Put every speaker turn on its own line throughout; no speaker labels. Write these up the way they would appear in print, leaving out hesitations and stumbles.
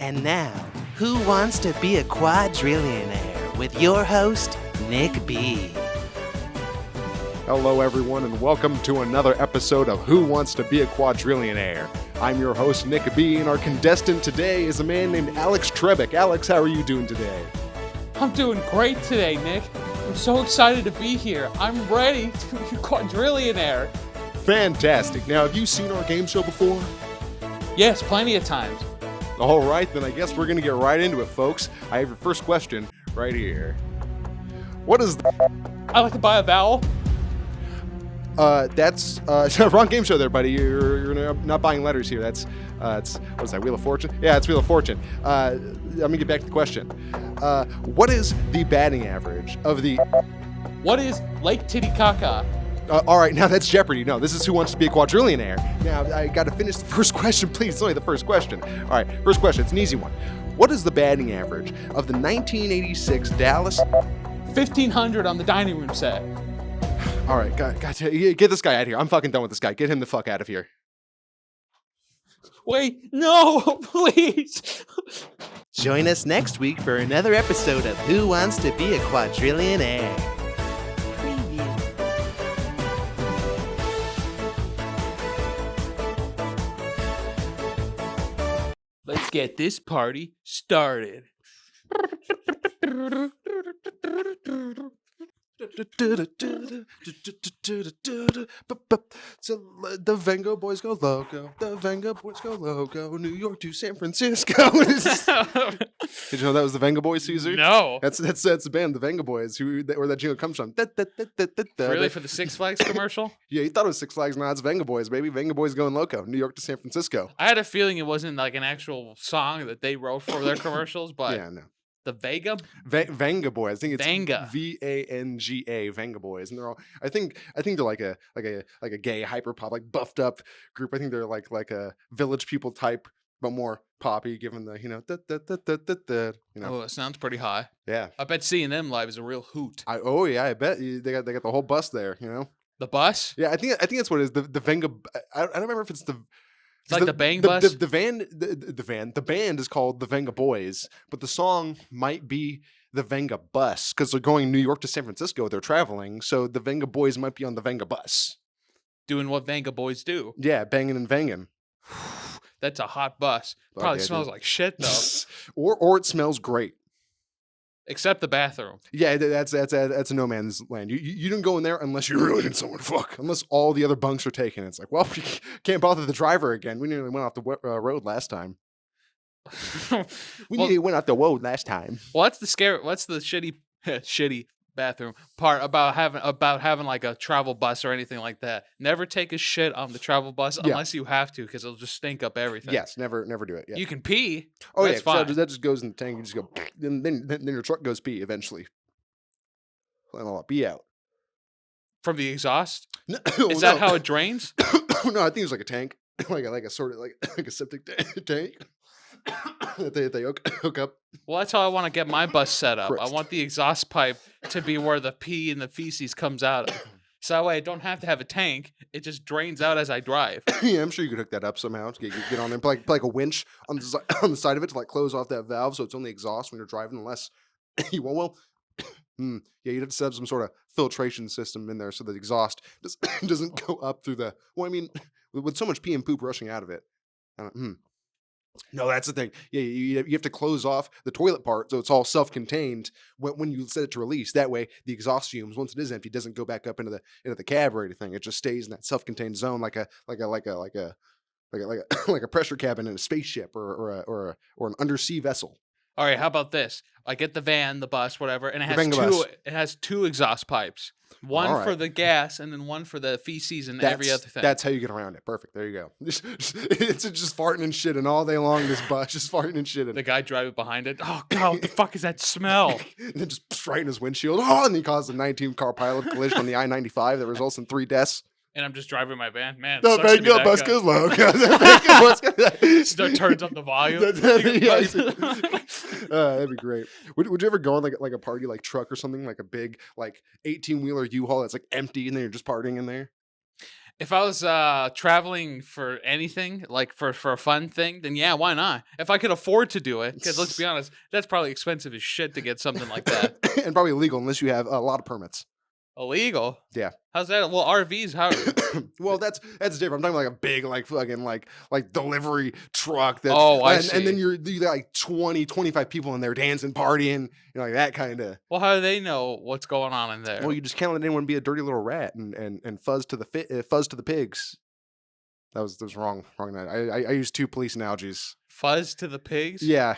And now, Who Wants to Be a Quadrillionaire with your host, Nick B.
Hello, everyone, and welcome to another episode of Who Wants to Be a Quadrillionaire. I'm your host, Nick B., and our contestant today is a man named Alex Trebek. Alex, how are you doing today?
I'm doing great today, Nick. I'm so excited to be here. I'm ready to be a quadrillionaire.
Fantastic. Now, have you seen our game show before?
Yes, plenty of times.
All right, then I guess we're going to get right into it, folks. I have your first question right here. What is
I like to buy a vowel.
That's wrong game show there, buddy. You're not buying letters here. That's what is that, Wheel of Fortune? Yeah, it's Wheel of Fortune. Let me get back to the question. What is the batting average of the...
What is Lake Titicaca?
All right, now that's Jeopardy. No, this is Who Wants to Be a Quadrillionaire. Now, I got to finish the first question, please. It's only the first question. All right, first question. It's an easy one. What is the batting average of the 1986 Dallas...
1,500 on the dining room set.
All right, get this guy out of here. I'm fucking done with this guy. Get him the fuck out of here.
Wait, no, please.
Join us next week for another episode of Who Wants to Be a Quadrillionaire. Preview.
Let's get this party started.
So the Vengo boys go loco. The Vengo boys go loco. New York to San Francisco. Did you know that was the Vengo Boys, Caesar?
No.
That's the band, the Vengo Boys, where that jingle comes from.
Really, for the Six Flags commercial?
Yeah, you thought it was Six Flags. No, it's Vengo Boys, baby. Vengo Boys going loco. New York to San Francisco.
I had a feeling it wasn't like an actual song that they wrote for their commercials, but
Yeah, no.
the Vega?
Venga Boys. I think it's
Vanga.
Vanga, Venga Boys, and they're all. I think they're like a gay hyper pop, like buffed up group. I think they're like a Village People type, but more poppy, given the
Oh, it sounds pretty high.
Yeah.
I bet seeing them live is a real hoot.
I bet they got the whole bus there.
The bus?
Yeah, I think that's what it is. The Venga. I don't remember if it's the.
It's like the Bang Bus?
The band is called the Venga Boys, but the song might be the Venga Bus because they're going New York to San Francisco. They're traveling, so the Venga Boys might be on the Venga Bus.
Doing what Vanga boys do.
Yeah, banging and vanging.
That's a hot bus. Probably
Okay,
smells like shit, though.
or it smells great.
Except the bathroom.
Yeah, that's a no man's land. You don't go in there unless you really need someone to fuck. Unless all the other bunks are taken. It's like, well, we can't bother the driver again. We nearly went off the road last time. Nearly went off the road last time.
Well, what's the shitty bathroom part about having like a travel bus or anything like that? Never take a shit on the travel bus unless you have to, because it'll just stink up everything.
Yes, never do it. Yeah.
You can pee.
Oh
that's fine.
So that just goes in the tank. You just go, then your truck goes pee eventually. And all that pee out
from the exhaust.
Is
that how it drains?
No, I think it's like a tank, like a sort of like a septic tank that they hook up.
Well, that's how I want to get my bus set up.
Christ.
I want the exhaust pipe to be where the pee and the feces comes out of. So that way I don't have to have a tank. It just drains out as I drive.
Yeah, I'm sure you could hook that up somehow. Get on there, put like a winch on the side of it to like close off that valve so it's only exhaust when you're driving, unless you won't. Well, yeah, you'd have to set up some sort of filtration system in there so the exhaust doesn't go up through the... Well, I mean, with so much pee and poop rushing out of it. No, that's the thing. Yeah, you have to close off the toilet part so it's all self-contained when you set it to release. That way, the exhaust fumes, once it is empty, doesn't go back up into the cab or anything. It just stays in that self-contained zone, like a pressure cabin in a spaceship or an undersea vessel.
All right, how about this? I get the van, the bus, whatever, and it has two exhaust pipes. One for the gas and then one for the feces and every other thing.
That's how you get around it. Perfect. There you go. It's just farting and shitting all day long, this bus, just farting and shitting.
The guy driving behind it. Oh, God, what the fuck is that smell?
And then just right in his windshield. Oh, and he caused a 19-car pilot collision on the I-95 that results in 3 deaths.
And I'm just driving my van. Man,
the Venga bus goes loco.
Start turns up the volume.
That'd be great. Would you ever go on like a party like truck or something, like a big like 18-wheeler U-Haul that's like empty and then you're just partying in there?
If I was traveling for anything, like for a fun thing, then yeah, why not? If I could afford to do it, because let's be honest, that's probably expensive as shit to get something like that.
And probably illegal unless you have a lot of permits.
Illegal?
Yeah.
How's that? Well, RVs, how?
Well, that's different. I'm talking like a big, like fucking, like delivery truck. That
Oh, I
and then
see.
you got like 20, 25 people in there dancing, partying, like that kind of.
Well, how do they know what's going on in there?
Well, you just can't let anyone be a dirty little rat and fuzz to the fuzz to the pigs. That was wrong. I used two police analogies.
Fuzz to the pigs?
Yeah,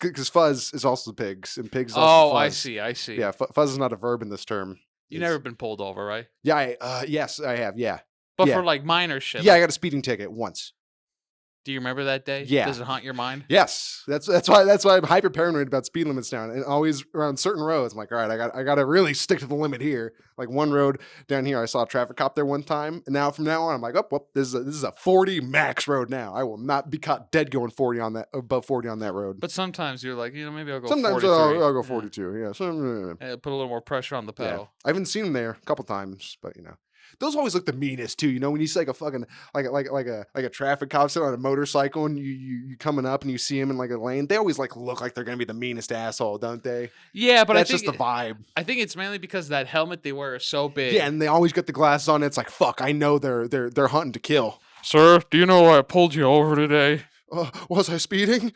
because fuzz is also the pigs, and pigs is also
Oh,
fuzz.
I see.
Yeah, fuzz is not a verb in this term.
You
It's-
never been pulled over, right?
Yeah, yes, I have. Yeah,
But
yeah.
for like minor shit.
yeah. I
like,
got a speeding ticket once.
do you remember that day?
Yeah.
Does it haunt your mind?
Yes, that's why I'm hyper paranoid about speed limits now, and always around certain roads. I'm like, all right, I got to really stick to the limit here. Like one road down here, I saw a traffic cop there one time, and now from now on, I'm like, oh, well, this is a 40 max road now. I will not be caught dead going 40 on that above 40 on that road.
But sometimes you're like, maybe I'll go
Sometimes
43.
I'll go
Yeah.
42. Yeah,
Put a little more pressure on the
yeah.
pedal.
I haven't seen them there a couple times, but those always look the meanest too. When you see like a fucking like a traffic cop sitting on a motorcycle and you coming up and you see him in like a lane, they always like look like they're gonna be the meanest asshole, don't they?
Yeah, but
That's
I think
just the vibe.
I think it's mainly because that helmet they wear is so big.
Yeah, and they always got the glasses on. It's like fuck, I know they're hunting to kill.
Sir, do you know why I pulled you over today?
Was I speeding?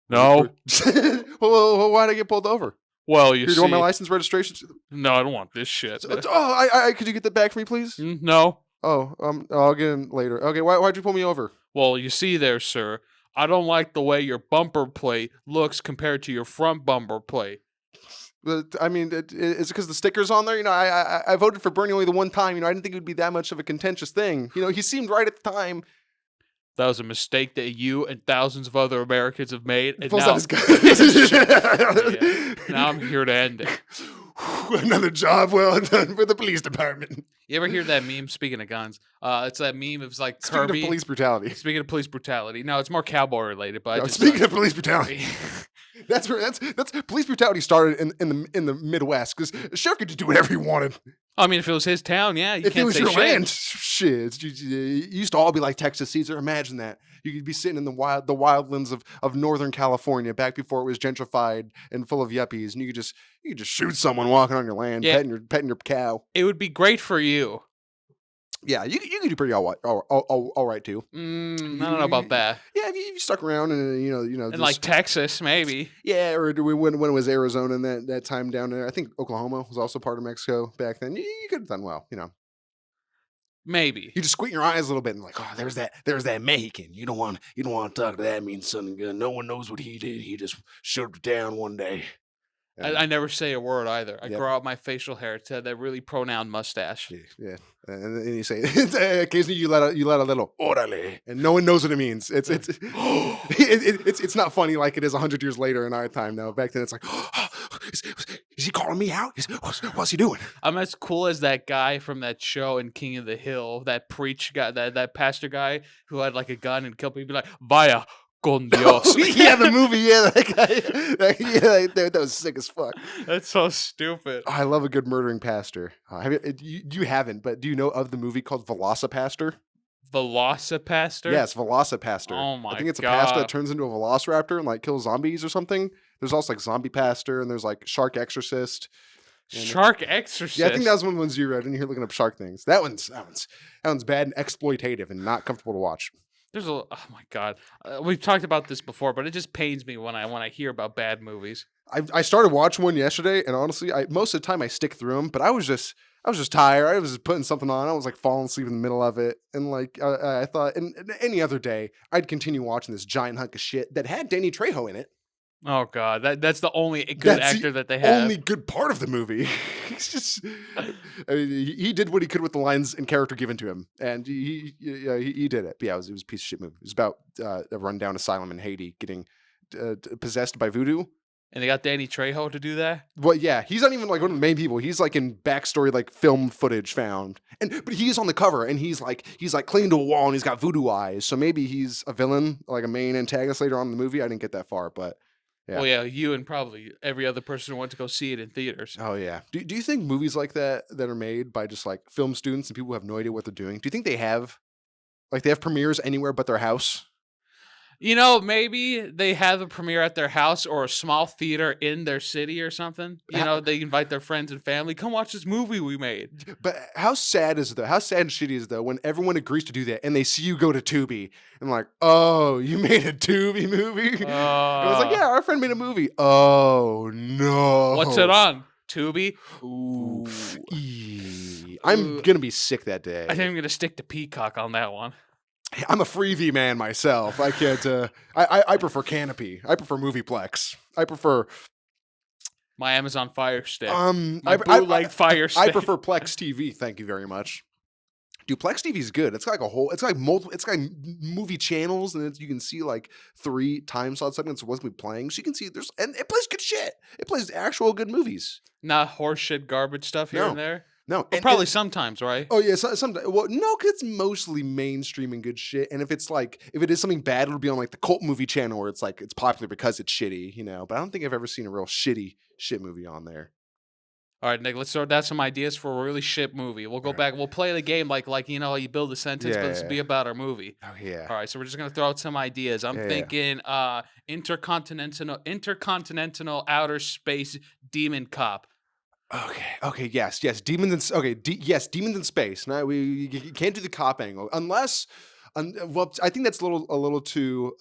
No.
Well, why'd I get pulled over?
Well, you
Here, do you want my
see.
license registration?
No, I don't want this shit.
Could you get that back for me, please?
No.
I'll get in later. Okay, why'd you pull me over?
Well, you see there, sir. I don't like the way your bumper plate looks compared to your front bumper plate.
I mean, it's because the sticker's on there. I voted for Bernie only the one time. I didn't think it would be that much of a contentious thing. He seemed right at the time.
That was a mistake that you and thousands of other Americans have made. And
Pulls
now,
out his gun.
Yeah. Now I'm here to end it.
Another job well done for the police department.
You ever hear that meme? Speaking of guns, it's that meme. It was like
Speaking
Kirby.
of police brutality.
Speaking of police brutality. No, it's more cowboy related. But I just
Speaking of police brutality. That's police brutality started in the Midwest because the sheriff could just do whatever he wanted.
I mean, if it was his town, yeah, you
If it
can't
was
say
your
shit.
land, shit. It used to all be like Texas Caesar. Imagine that. You could be sitting in the wildlands of Northern California back before it was gentrified and full of yuppies, and you could just shoot someone walking on your land,
Yeah.
petting your cow.
It would be great for you.
Yeah, you could do pretty all right too.
I don't know about that.
Yeah, if you stuck around and
In like Texas, maybe.
yeah, or when it was Arizona and that time down there. I think Oklahoma was also part of Mexico back then. You could have done well,
Maybe.
You just squint your eyes a little bit and like, oh, there's that Mexican. You don't want to talk to that mean son of gun. No one knows what he did. He just shut it down one day.
I never say a word either. I
Yep.
grow out my facial hair to that really pronoun mustache.
Yeah. And then you say occasionally you let a little orale, and no one knows what it means. It's not funny like it is 100 years later in our time now. Back then it's like, is he calling me out? What's he doing?
I'm as cool as that guy from that show in King of the Hill, that preach guy, that pastor guy who had like a gun and killed people. Be like, vaya con Dios.
Yeah, the movie. Yeah, that guy. That was sick as fuck.
That's so stupid.
I love a good murdering pastor. You haven't, but do you know of the movie called Velocipaster?
Velocipaster?
Yes, Velocipaster.
Oh my
I think it's a pastor
God.
that turns into a velociraptor and like kills zombies or something. There's also like Zombie Pastor and there's like Shark Exorcist.
Shark Exorcist.
Yeah, I think that was one of the ones you read and you're looking up shark things. That one's bad and exploitative and not comfortable to watch.
There's oh my God. We've talked about this before, but it just pains me when I hear about bad movies.
I started watching one yesterday, and honestly, most of the time I stick through them. But I was just tired. I was just putting something on. I was like falling asleep in the middle of it, and like I thought, and any other day I'd continue watching this giant hunk of shit that had Danny Trejo in it.
Oh God, that's the only good
That's
actor that they have.
Only good part of the movie. He's just, I mean, he did what he could with the lines and character given to him, and he did it. But yeah, it was a piece of shit movie. It was about a rundown asylum in Haiti getting possessed by voodoo.
And they got Danny Trejo to do that.
Well, yeah, he's not even like one of the main people. He's like in backstory, like film footage found, but he's on the cover, and he's like clinging to a wall, and he's got voodoo eyes. So maybe he's a villain, like a main antagonist later on in the movie. I didn't get that far, but Yeah.
Well, yeah, you and probably every other person who went to go see it in theaters.
Oh yeah. Do you think movies like that are made by just like film students and people who have no idea what they're doing? Do you think they have premieres anywhere but their house?
You know, maybe they have a premiere at their house or a small theater in their city or something. You
Ho-
know, they invite their friends and family. Come watch this movie we made.
But how sad is it though? How sad and shitty is it though when everyone agrees to do that and they see you go to Tubi and like, oh, you made a Tubi movie? It was like,
Uh,
yeah, our friend made a movie. Oh no.
what's it on? Tubi?
Oof.
Ooh.
I'm
Ooh.
gonna be sick that day.
I think I'm going to stick to Peacock on that one.
I'm a freebie man myself. I can't. I prefer Canopy. I prefer Movieplex. I prefer.
My Amazon Fire Stick.
My
My bootleg Fire Stick.
I prefer Plex TV. Thank you very much. Dude, Plex TV is good. It's got like a whole. It's like multiple. It's got movie channels, and you can see like 3 time slot segments of what's gonna be playing. So you can see and it plays good shit. It plays actual good movies.
Not horseshit garbage stuff here
No.
and there.
No,
But probably sometimes, right?
Oh yeah, sometimes. Well, no, because it's mostly mainstream and good shit. And if it is something bad, it'll be on like the cult movie channel where it's like it's popular because it's shitty, you know. But I don't think I've ever seen a real shitty shit movie on there.
All right, Nick, let's throw down some ideas for a really shit movie. We'll go
Alright.
back. We'll play the game like you know, you build a sentence, but this will be about our movie.
Oh yeah.
All right, so we're just gonna throw out some ideas. I'm
Yeah.
thinking intercontinental outer space demon cop.
Okay. Yes. Demons in yes, demons in space. No, you can't do the cop angle unless. Well, I think that's a little too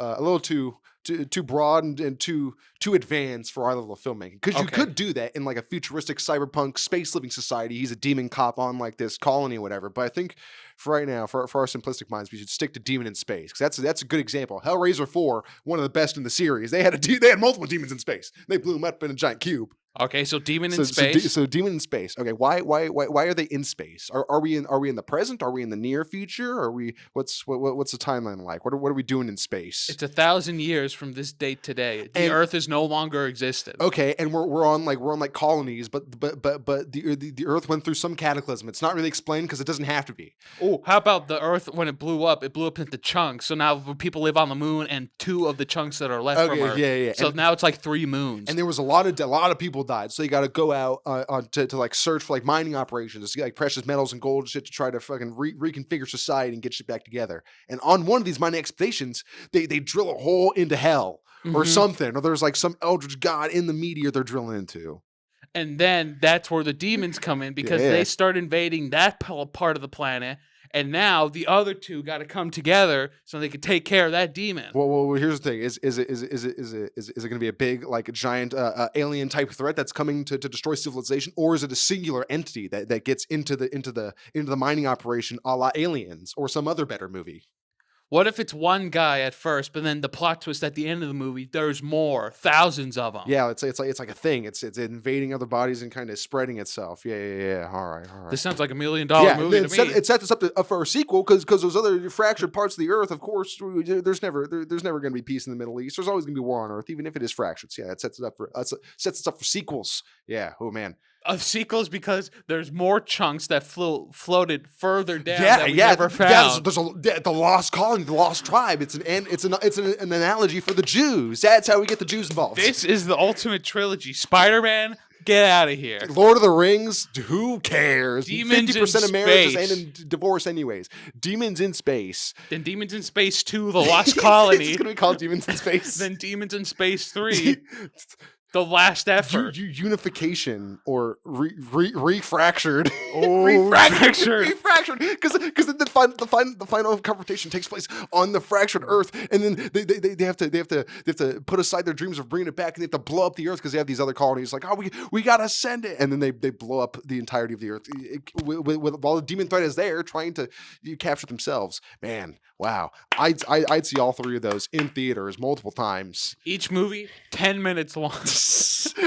broad and too advanced for our level of filmmaking. Because you
Okay.
could do that in like a futuristic cyberpunk space living society. He's a demon cop on like this colony or whatever. But I think for right now, for our simplistic minds, we should stick to demon in space because that's a good example. Hellraiser 4, one of the best in the series. They had multiple demons in space. They blew them up in a giant cube.
Okay, so demon in space.
So demon in space. Okay, why are they in space? Are we in the present? Are we in the near future? Are we what's the timeline like? What are we doing in space?
It's 1,000 years from this date today. The
And-
Earth is no longer existent.
Okay, and we're on colonies, but the Earth went through some cataclysm. It's not really explained because it doesn't have to be.
Oh, how about the Earth when it blew up? It blew up into chunks. So now people live on the moon, and 2 of the chunks that are left from Earth.
Yeah.
So now it's like 3 moons.
And there was a lot of people died, so you got to go out to like search for like mining operations, to get like precious metals and gold and shit to try to fucking reconfigure society and get shit back together. And on one of these mining expeditions, they drill a hole into hell or
Mhm.
something, or there's like some eldritch god in the meteor they're drilling into.
And then that's where the demons come in because
Yeah.
they start invading that part of the planet. And now the other 2 got to come together so they can take care of that demon.
Well, here's the thing: is it going to be a big, like a giant alien type threat that's coming to destroy civilization, or is it a singular entity that gets into the mining operation, a la Aliens, or some other better movie?
What if it's one guy at first, but then the plot twist at the end of the movie, there's more, thousands of them.
Yeah, it's like a thing. It's invading other bodies and kind of spreading itself. Yeah. All right.
This sounds like $1 million
Yeah,
movie to me.
it sets us up for a sequel because those other fractured parts of the Earth, of course, there's never going to be peace in the Middle East. There's always going to be war on Earth, even if it is fractured. So yeah, it sets us up for sequels. Yeah. Oh man.
Of sequels because there's more chunks that floated further down
Yeah,
that we
yeah.
never found.
There's the lost colony, the lost tribe. It's an analogy for the Jews. That's how we get the Jews involved.
This is the ultimate trilogy. Spider-Man, get out of here.
Lord of the Rings, who cares?
Demons in
50% of marriages
space.
end in divorce anyways. Demons in space.
Then Demons in Space 2, The Lost Colony.
It's going to be called Demons in Space.
Then Demons in Space 3, The Last Effort.
Unification or refractured.
Oh,
refractured. Because the final confrontation takes place on the fractured Earth, and then they have to put aside their dreams of bringing it back, and they have to blow up the Earth because they have these other colonies. Like, oh, we gotta send it, and then they blow up the entirety of the Earth while the demon threat is there trying to capture themselves. Man, wow! I'd see all 3 of those in theaters multiple times.
Each movie, 10 minutes long.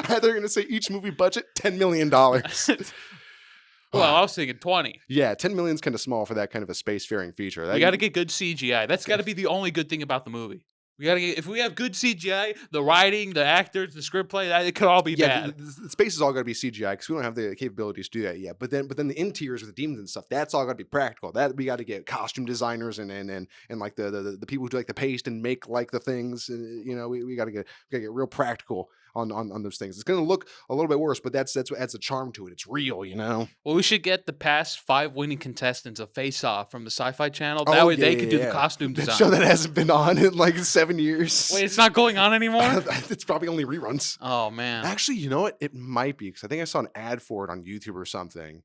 They're going to say each movie budget $10 million.
Well, I was thinking 20.
Yeah, 10 million is kind of small for that kind of a spacefaring feature.
You got to get good CGI. That's got to be the only good thing about the movie. We gotta get if we have good CGI, the writing, the actors, the screenplay, that it could all be
Yeah,
bad.
the space is all got to be CGI because we don't have the capabilities to do that yet. But then the interiors with the demons and stuff, that's all got to be practical. That we got to get costume designers and like the people who do like the paste and make like the things. We got to get real practical on those things. It's gonna look a little bit worse, but that's what adds a charm to it. It's real, you know.
Well, we should get the past 5 winning contestants of Face Off from the Sci-Fi Channel. That
Oh
way
yeah,
they
yeah,
could do the
yeah.
costume
That
design.
show that hasn't been on in like 7 years.
Wait, it's not going on anymore?
It's probably only reruns.
Oh man.
Actually, you know what? It might be because I think I saw an ad for it on YouTube or something.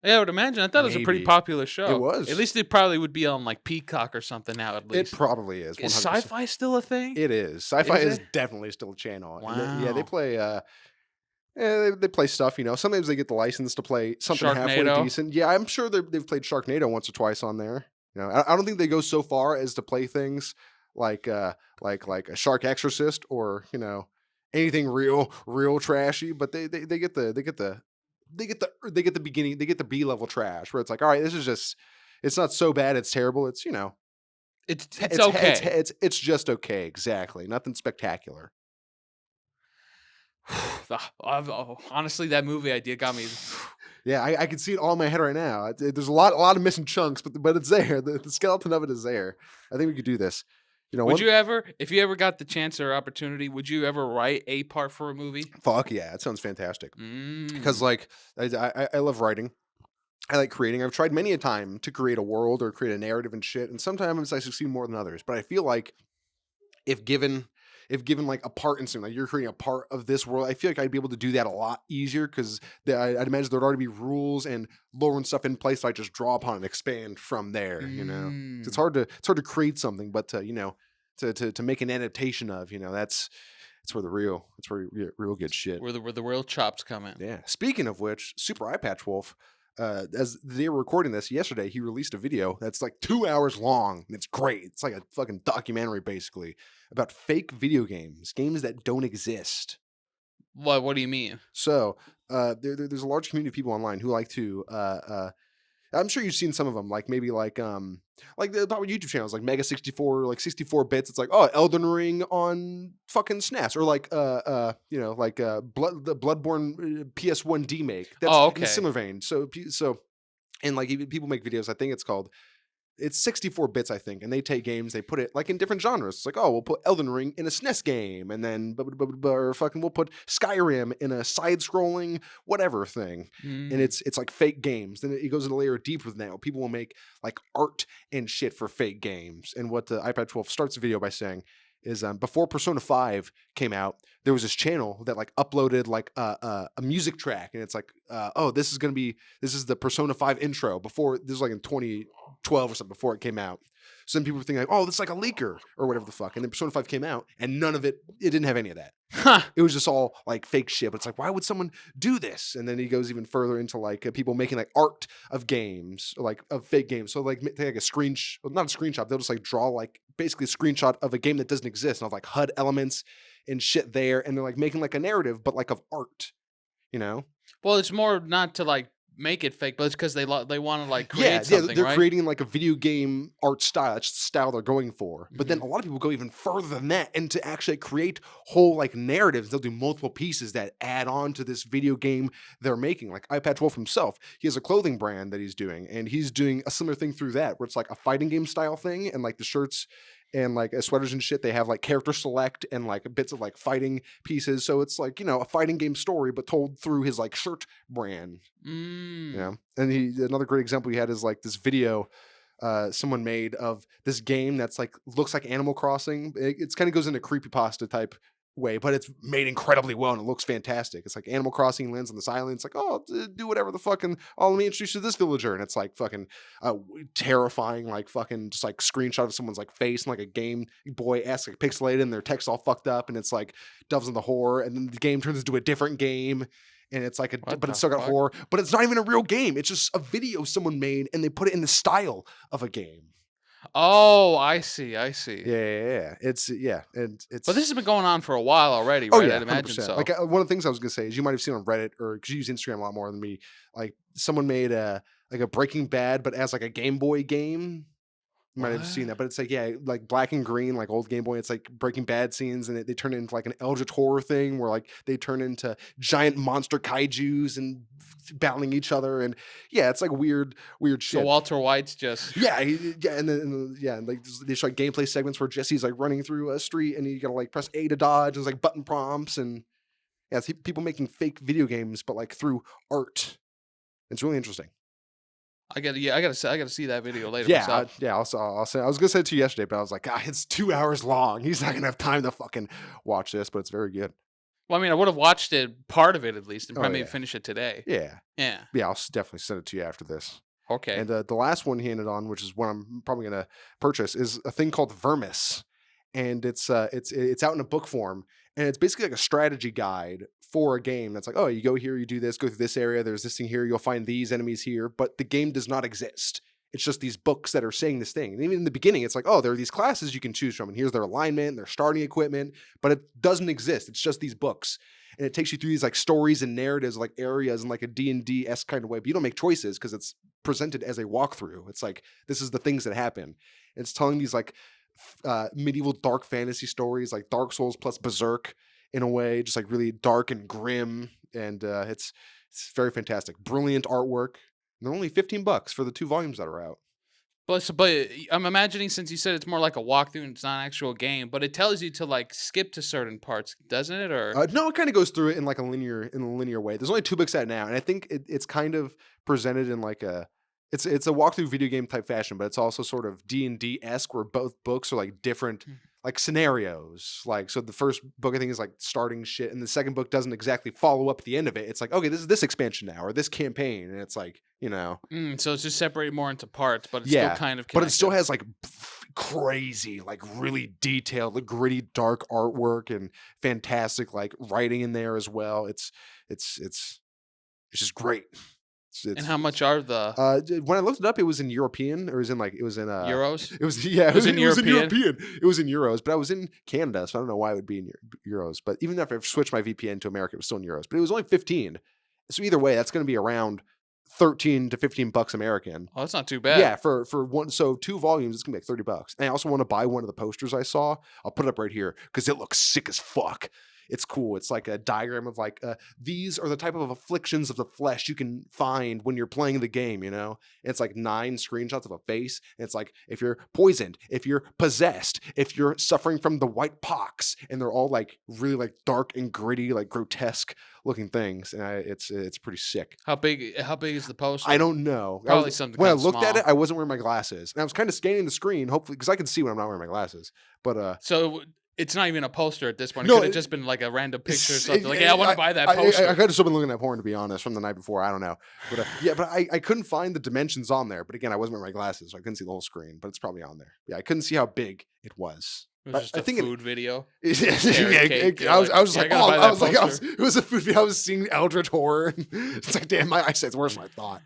Yeah, I would imagine. I thought it was a pretty
Maybe.
popular show.
It was.
At least it probably would be on like Peacock or something now. At
It
least
probably is.
is
100%.
Sci-Fi still a thing?
It is. Sci-fi
Is
is
it?
definitely still a channel. And they
Wow.
play. They play stuff. Sometimes they get the license to play something halfway
Sharknado?
decent. Yeah, I'm sure they've played Sharknado once or twice on there. I don't think they go so far as to play things like a Shark Exorcist or anything real trashy. But they get the beginning. They get the B-level trash where it's like, all right, this is just. It's not so bad. It's terrible. It's
It's okay.
It's just okay. Exactly. Nothing spectacular.
Honestly, that movie idea got me.
Yeah, I can see it all in my head right now. There's a lot of missing chunks, but it's there. The skeleton of it is there. I think we could do this.
Would you ever, if you ever got the chance or opportunity, would you ever write a part for a movie?
Fuck yeah, that sounds fantastic.
Mm.
Because like I love writing. I like creating. I've tried many a time to create a world or create a narrative and shit, and sometimes I succeed more than others. But I feel like if given like a part in something, like you're creating a part of this world, I feel like I'd be able to do that a lot easier because I'd imagine there'd already be rules and lore and stuff in place. So I just draw upon and expand from there.
Mm.
It's hard to create something, but to make an adaptation of, that's where real good shit.
Where the real chops come in.
Yeah. Speaking of which, Super Eye Patch Wolf. As they were recording this yesterday, he released a video that's like 2 hours long. And it's great. It's like a fucking documentary, basically, about fake video games that don't exist.
What do you mean?
So there's a large community of people online who like to. I'm sure you've seen some of them, like maybe like the probably YouTube channels like Mega 64, like 64 bits. It's like, oh, Elden Ring on fucking SNES, or like the Bloodborne PS1 demake. That's
Oh,
in
okay.
a similar vein. So and like even people make videos. I think it's 64 bits, I think, and they take games, they put it like in different genres. It's like, oh, we'll put Elden Ring in a SNES game, and then or fucking we'll put Skyrim in a side-scrolling whatever thing, and
Mm.
it's like fake games. Then it goes a layer deeper than that. People will make like art and shit for fake games. And what the iPad 12 starts the video by saying is before Persona 5 came out, there was this channel that like uploaded like a music track, and it's like, oh, this is the Persona 5 intro. Before this was like in 2012 or something, before it came out. So then people were thinking like, oh, this is like a leaker or whatever the fuck. And then Persona 5 came out, and none of it didn't have any of that.
Huh.
It was just all like fake shit. But it's like, why would someone do this? And then he goes even further into like people making like art of games, like of fake games. So like take like a screenshot, well, not a screenshot. They'll just like draw like basically a screenshot of a game that doesn't exist, and of like HUD elements and shit there. And they're like making like a narrative, but like of art,
Well, it's more not to like make it fake, but it's because they want to like create
Yeah,
something,
they're
right?
creating like a video game art style. That's the style they're going for. But then
Mhm.
a lot of people go even further than that, and to actually create whole like narratives. They'll do multiple pieces that add on to this video game they're making. Like iPad 12 himself, he has a clothing brand that he's doing, and he's doing a similar thing through that, where it's like a fighting game style thing, and like the shirts and like sweaters and shit, they have like character select and like bits of like fighting pieces. So it's like a fighting game story, but told through his like shirt brand.
Mm.
And another great example he had is like this video someone made of this game that's like looks like Animal Crossing. It's kind of goes into creepypasta type way, but it's made incredibly well and it looks fantastic. It's like Animal Crossing lands on this island. It's like, oh, do whatever the fucking, oh, let me introduce you to this villager. And it's like fucking terrifying, like fucking just like screenshot of someone's like face and like a Game Boy esque like pixelated and their text all fucked up. And it's like Doves in the Horror. And then the game turns into a different game. And it's like,
What
but
the
it's still got
fuck?
horror, but it's not even a real game. It's just a video someone made and they put it in the style of a game.
Oh, I see.
Yeah. It's and it's.
But this has been going on for a while already,
Oh
right?
yeah,
I'd imagine
100%.
so.
Like one of the things I was gonna say is you might have seen on Reddit, or because you use Instagram a lot more than me. Like someone made a Breaking Bad, but as like a Game Boy game. You might have seen that, but it's like, yeah, like black and green, like old Game Boy. It's like Breaking Bad scenes, and they turn it into like an Eldritch horror thing where like they turn into giant monster kaijus and battling each other, and yeah, it's like weird
So
shit.
Walter White's just
Yeah, yeah, and like they show like gameplay segments where Jesse's like running through a street, and you gotta like press A to dodge. There's like button prompts, and yeah, it's people making fake video games, but like through art. It's really interesting.
I gotta see that video later
Yeah,
myself.
I'll say. I was gonna say it to you yesterday, but I was like, it's 2 hours long. He's not gonna have time to fucking watch this, but it's very good.
Well, I mean, I would have watched it, part of it at least, and
Oh,
probably maybe
yeah.
finish it today.
Yeah,
Yeah.
yeah. I'll definitely send it to you after this.
Okay.
And the last one he ended on, which is what I'm probably gonna purchase, is a thing called Vermis, and it's out in a book form, and it's basically like a strategy guide for a game. That's like, oh, you go here, you do this, go through this area. There's this thing here. You'll find these enemies here, but the game does not exist. It's just these books that are saying this thing. And even in the beginning, it's like, oh, there are these classes you can choose from, and here's their alignment, their starting equipment, but it doesn't exist. It's just these books. And it takes you through these like stories and narratives, like areas in like a D&D-esque kind of way. But you don't make choices because it's presented as a walkthrough. It's like, this is the things that happen. It's telling these like medieval dark fantasy stories, like Dark Souls plus Berserk in a way, just like really dark and grim. And it's very fantastic. Brilliant artwork. And they're only $15 for the 2 volumes that are out.
But I'm imagining, since you said it's more like a walkthrough and it's not an actual game, but it tells you to like skip to certain parts, doesn't it? Or
No, it kind of goes through it in like a linear way. There's only 2 books out now, and I think it's kind of presented in like it's a walkthrough video game type fashion, but it's also sort of D&D-esque where both books are like different like scenarios. Like, so the first book I think is like starting shit, and the second book doesn't exactly follow up at the end of it. It's like, okay, this is this expansion now, or this campaign, and it's like,
so it's just separated more into parts, but it's
yeah,
still kind of
but it still
connected.
has like crazy, like really detailed, like gritty, dark artwork and fantastic like writing in there as well. It's just great.
And how much are the
When I looked it up, it was in European, or it was in
euros?
it was yeah,
It was in
it was in
European?
European. It was in euros, but I was in Canada, so I don't know why it would be in euros. But even after I've switched my VPN to America, it was still in euros. But it was only 15. So either way, that's going to be around 13 to $15 American.
Oh, that's not too bad.
Yeah, for one, so 2 volumes, it's gonna be like $30. And I also want to buy one of the posters I saw. I'll put it up right here because it looks sick as fuck. It's cool. It's like a diagram of like these are the type of afflictions of the flesh you can find when you're playing the game. And it's like 9 screenshots of a face. And it's like, if you're poisoned, if you're possessed, if you're suffering from the white pox, and they're all like really like dark and gritty, like grotesque looking things. And it's pretty sick.
How big is the poster?
I don't know.
Probably something
when I
kinda
looked at
small.
it, I wasn't wearing my glasses, and I was kind of scanning the screen, hopefully, because I can see when I'm not wearing my glasses. But
So it's not even a poster at this point. It
No,
could have just been like a random picture or something. Like,
it-
yeah, I want to buy that
I
poster.
could have still been looking at porn, to be honest, from the night before. I don't know, but yeah, but I couldn't find the dimensions on there. But again, I wasn't wearing my glasses, so I couldn't see the whole screen. But it's probably on there. Yeah, I couldn't see how big it was.
It
But
was just
I
a
think
food video.
Yeah,
cake, you're
I was
like,
just
"Yeah, I
like,
gotta
oh,
buy
I
that
was like,
poster."
it was a food video. I was seeing Eldritch horror. It's like, damn, my eyesight's worse than I thought.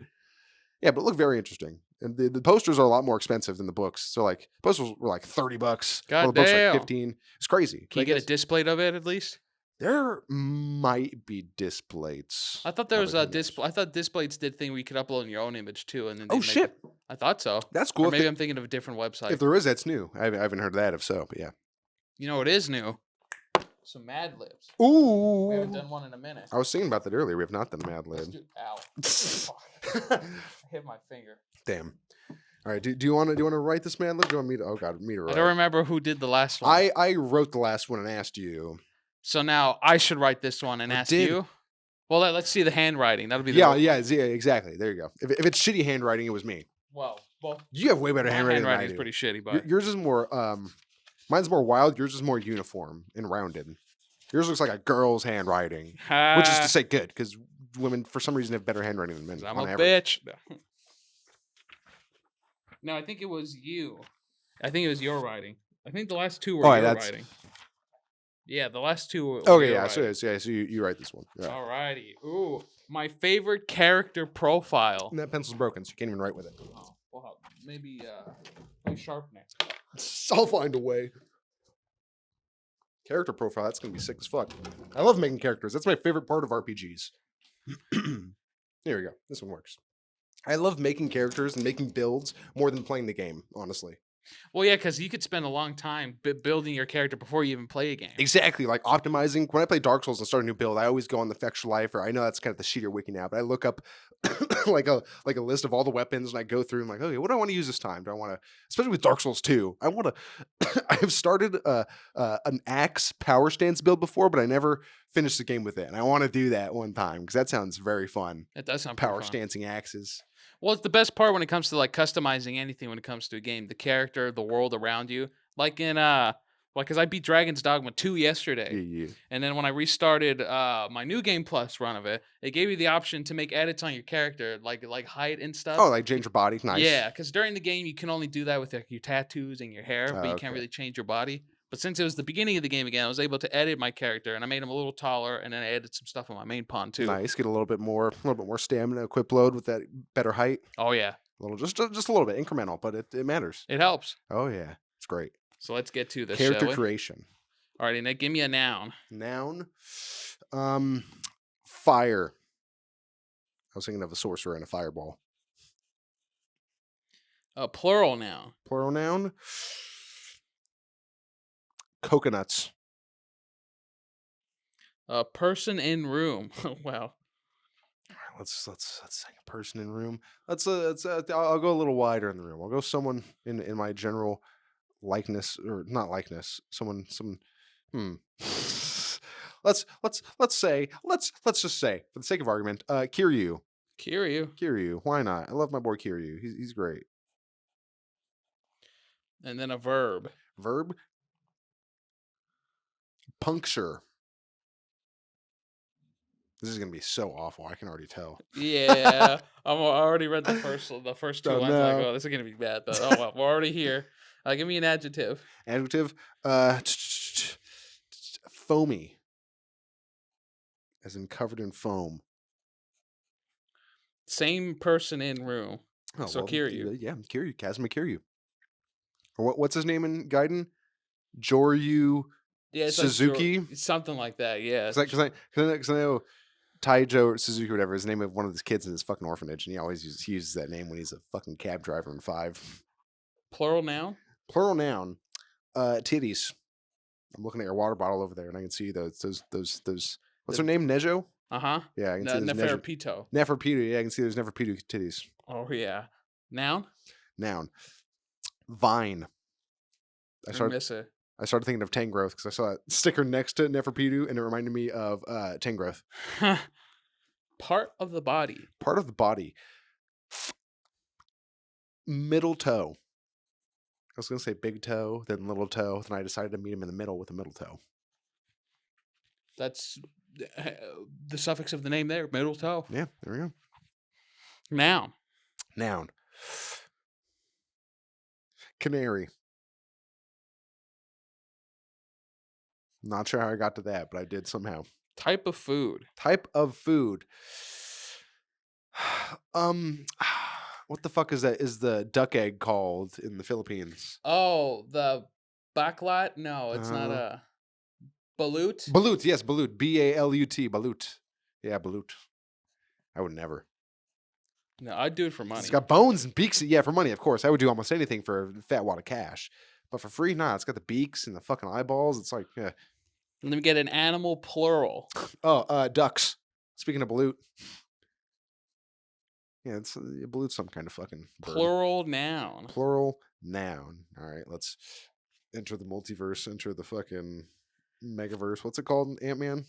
Yeah, but it looked very interesting. And the posters are a lot more expensive than the books. So like posters were like $30.
God
the books
damn.
like 15. It's crazy.
Can you
But I
get a
guess
display of it at least?
there might be displays.
I thought there was
of it,
a
who knows?
display. I thought Displates did thing where you could upload your own image too, and then
Oh
they'd make
shit,
it- I thought so.
that's cool.
Or
If,
maybe
they-
I'm thinking of a different website.
if there is, that's new. I haven't heard of that. If so, but yeah.
You know what is new? Some Mad Libs.
Ooh,
We haven't done one in a minute.
I was thinking about that earlier. We have not done Mad
Let's
Lib.
do- Ow. Fuck. I hit my finger.
Damn. All right. Do you want to write this Mad Lib? Do you want me to? Oh God, me to
I
write.
don't remember who did the last one.
I wrote the last one and asked you.
So now I should write this one and
I
ask
did.
you. Well, let's see the handwriting. That'll be the
Yeah, exactly. There you go. If it's shitty handwriting, it was me.
Well,
You have way better
my
handwriting than I
handwriting is
do.
pretty shitty, but
Yours is more. Mine's more wild. Yours is more uniform and rounded. Yours looks like a girl's handwriting, which is to say good, because women for some reason have better handwriting than men.
I'm
on
a
average.
bitch. No, I think it was you. I think it was your writing. I think the last 2 were
Oh,
your
yeah, that's-
writing. Yeah, the last 2 were
Okay,
your
yeah.
writing.
So you write this one. Yeah.
Alrighty. Ooh, my favorite character profile.
And that pencil's broken, so you can't even write with it.
Oh, well, maybe sharpen it.
I'll find a way. Character profile, that's gonna be sick as fuck. I love making characters. That's my favorite part of RPGs. Here we go. This one works. I love making characters and making builds more than playing the game, honestly.
Well, yeah, because you could spend a long time building your character before you even play a game.
Exactly, like optimizing. When I play Dark Souls and start a new build, I always go on the Extra Life, or I know that's kind of the cheater wiki now, but I look up like a list of all the weapons and I go through and like, okay, what do I want to use this time? Do I want to, especially with Dark Souls 2, I want to. I have started an axe power stance build before, but I never finished the game with it, and I want to do that one time because that sounds very fun.
It does sound pretty
Power
fun.
stancing axes.
Well, it's the best part when it comes to like customizing anything when it comes to a game, the character, the world around you. Like in like cuz I beat Dragon's Dogma 2 yesterday.
Yeah.
And then when I restarted my new game plus run of it, it gave you the option to make edits on your character, like height and stuff.
Oh, like change your body. Nice.
Yeah, cuz during the game you can only do that with like, your tattoos and your hair, but you can't
Okay.
really change your body. But since it was the beginning of the game again, I was able to edit my character and I made him a little taller and then I added some stuff on my main pawn too.
Nice. Get a little bit more stamina, equip load with that better height.
Oh yeah.
A little, just a little bit incremental, but it matters.
It helps.
Oh yeah, it's great.
So let's get to this.
Character
shall we?
creation.
Alrighty, Nick, give me a noun.
Noun. Fire. I was thinking of a sorcerer and a fireball.
A plural noun.
Plural noun. Coconuts.
A person in room. Wow.
Let's say a person in room. I'll go a little wider in the room. I'll go someone in my general likeness, or not likeness. Someone. Let's just say, for the sake of argument, Kiryu.
Kiryu.
Why not? I love my boy Kiryu. He's great.
And then a verb.
Verb. Puncture. This is gonna be so awful. I can already tell.
Yeah. I already read the first two
Oh,
lines.
no.
Like, oh, this is gonna be bad. But oh well, we're already here. Give me an adjective.
Adjective. Foamy. As in covered in foam.
Same person in room.
Oh,
So Kiryu.
Yeah, Kiryu. Kazuma Kiryu. Or what's his name in Gaiden? Joryu
Yeah, it's
Suzuki.
Like something like that. Yeah.
Because I know Taijo Suzuki, or whatever, is the name of one of his kids in his fucking orphanage, and he uses that name when he's a fucking cab driver in 5.
Plural noun.
Plural noun. Titties. I'm looking at your water bottle over there, and I can see those. What's her name? Nejo.
Uh-huh.
Yeah, I can see those.
Neferpito.
Neferpitou. Yeah, I can see there's Neferpitou titties.
Oh yeah. Noun.
Noun. Vine. I started thinking of Tangrowth because I saw that sticker next to Neferpitou, and it reminded me of Tangrowth.
Part of the body.
Part of the body. Middle toe. I was going to say big toe, then little toe. Then I decided to meet him in the middle with a middle toe.
That's the suffix of the name there, middle toe.
Yeah, there we go.
Noun.
Noun. Canary. Not sure how I got to that, but I did somehow.
Type of food.
Type of food. What the fuck is that? Is the duck egg called in the Philippines?
Oh, the baklat? No, it's not a balut.
Balut, yes, balut. BALUT, balut. Yeah, balut. I would never.
No, I'd do it for money.
It's got bones and beaks. Yeah, for money, of course. I would do almost anything for a fat wad of cash. But for free, nah. It's got the beaks and the fucking eyeballs. It's like, yeah.
Let me get an animal plural.
Oh, ducks. Speaking of balut. Yeah, it's balut's some kind of fucking bird.
Plural noun.
Plural noun. All right, let's enter the multiverse. Enter the fucking megaverse. What's it called, Ant-Man?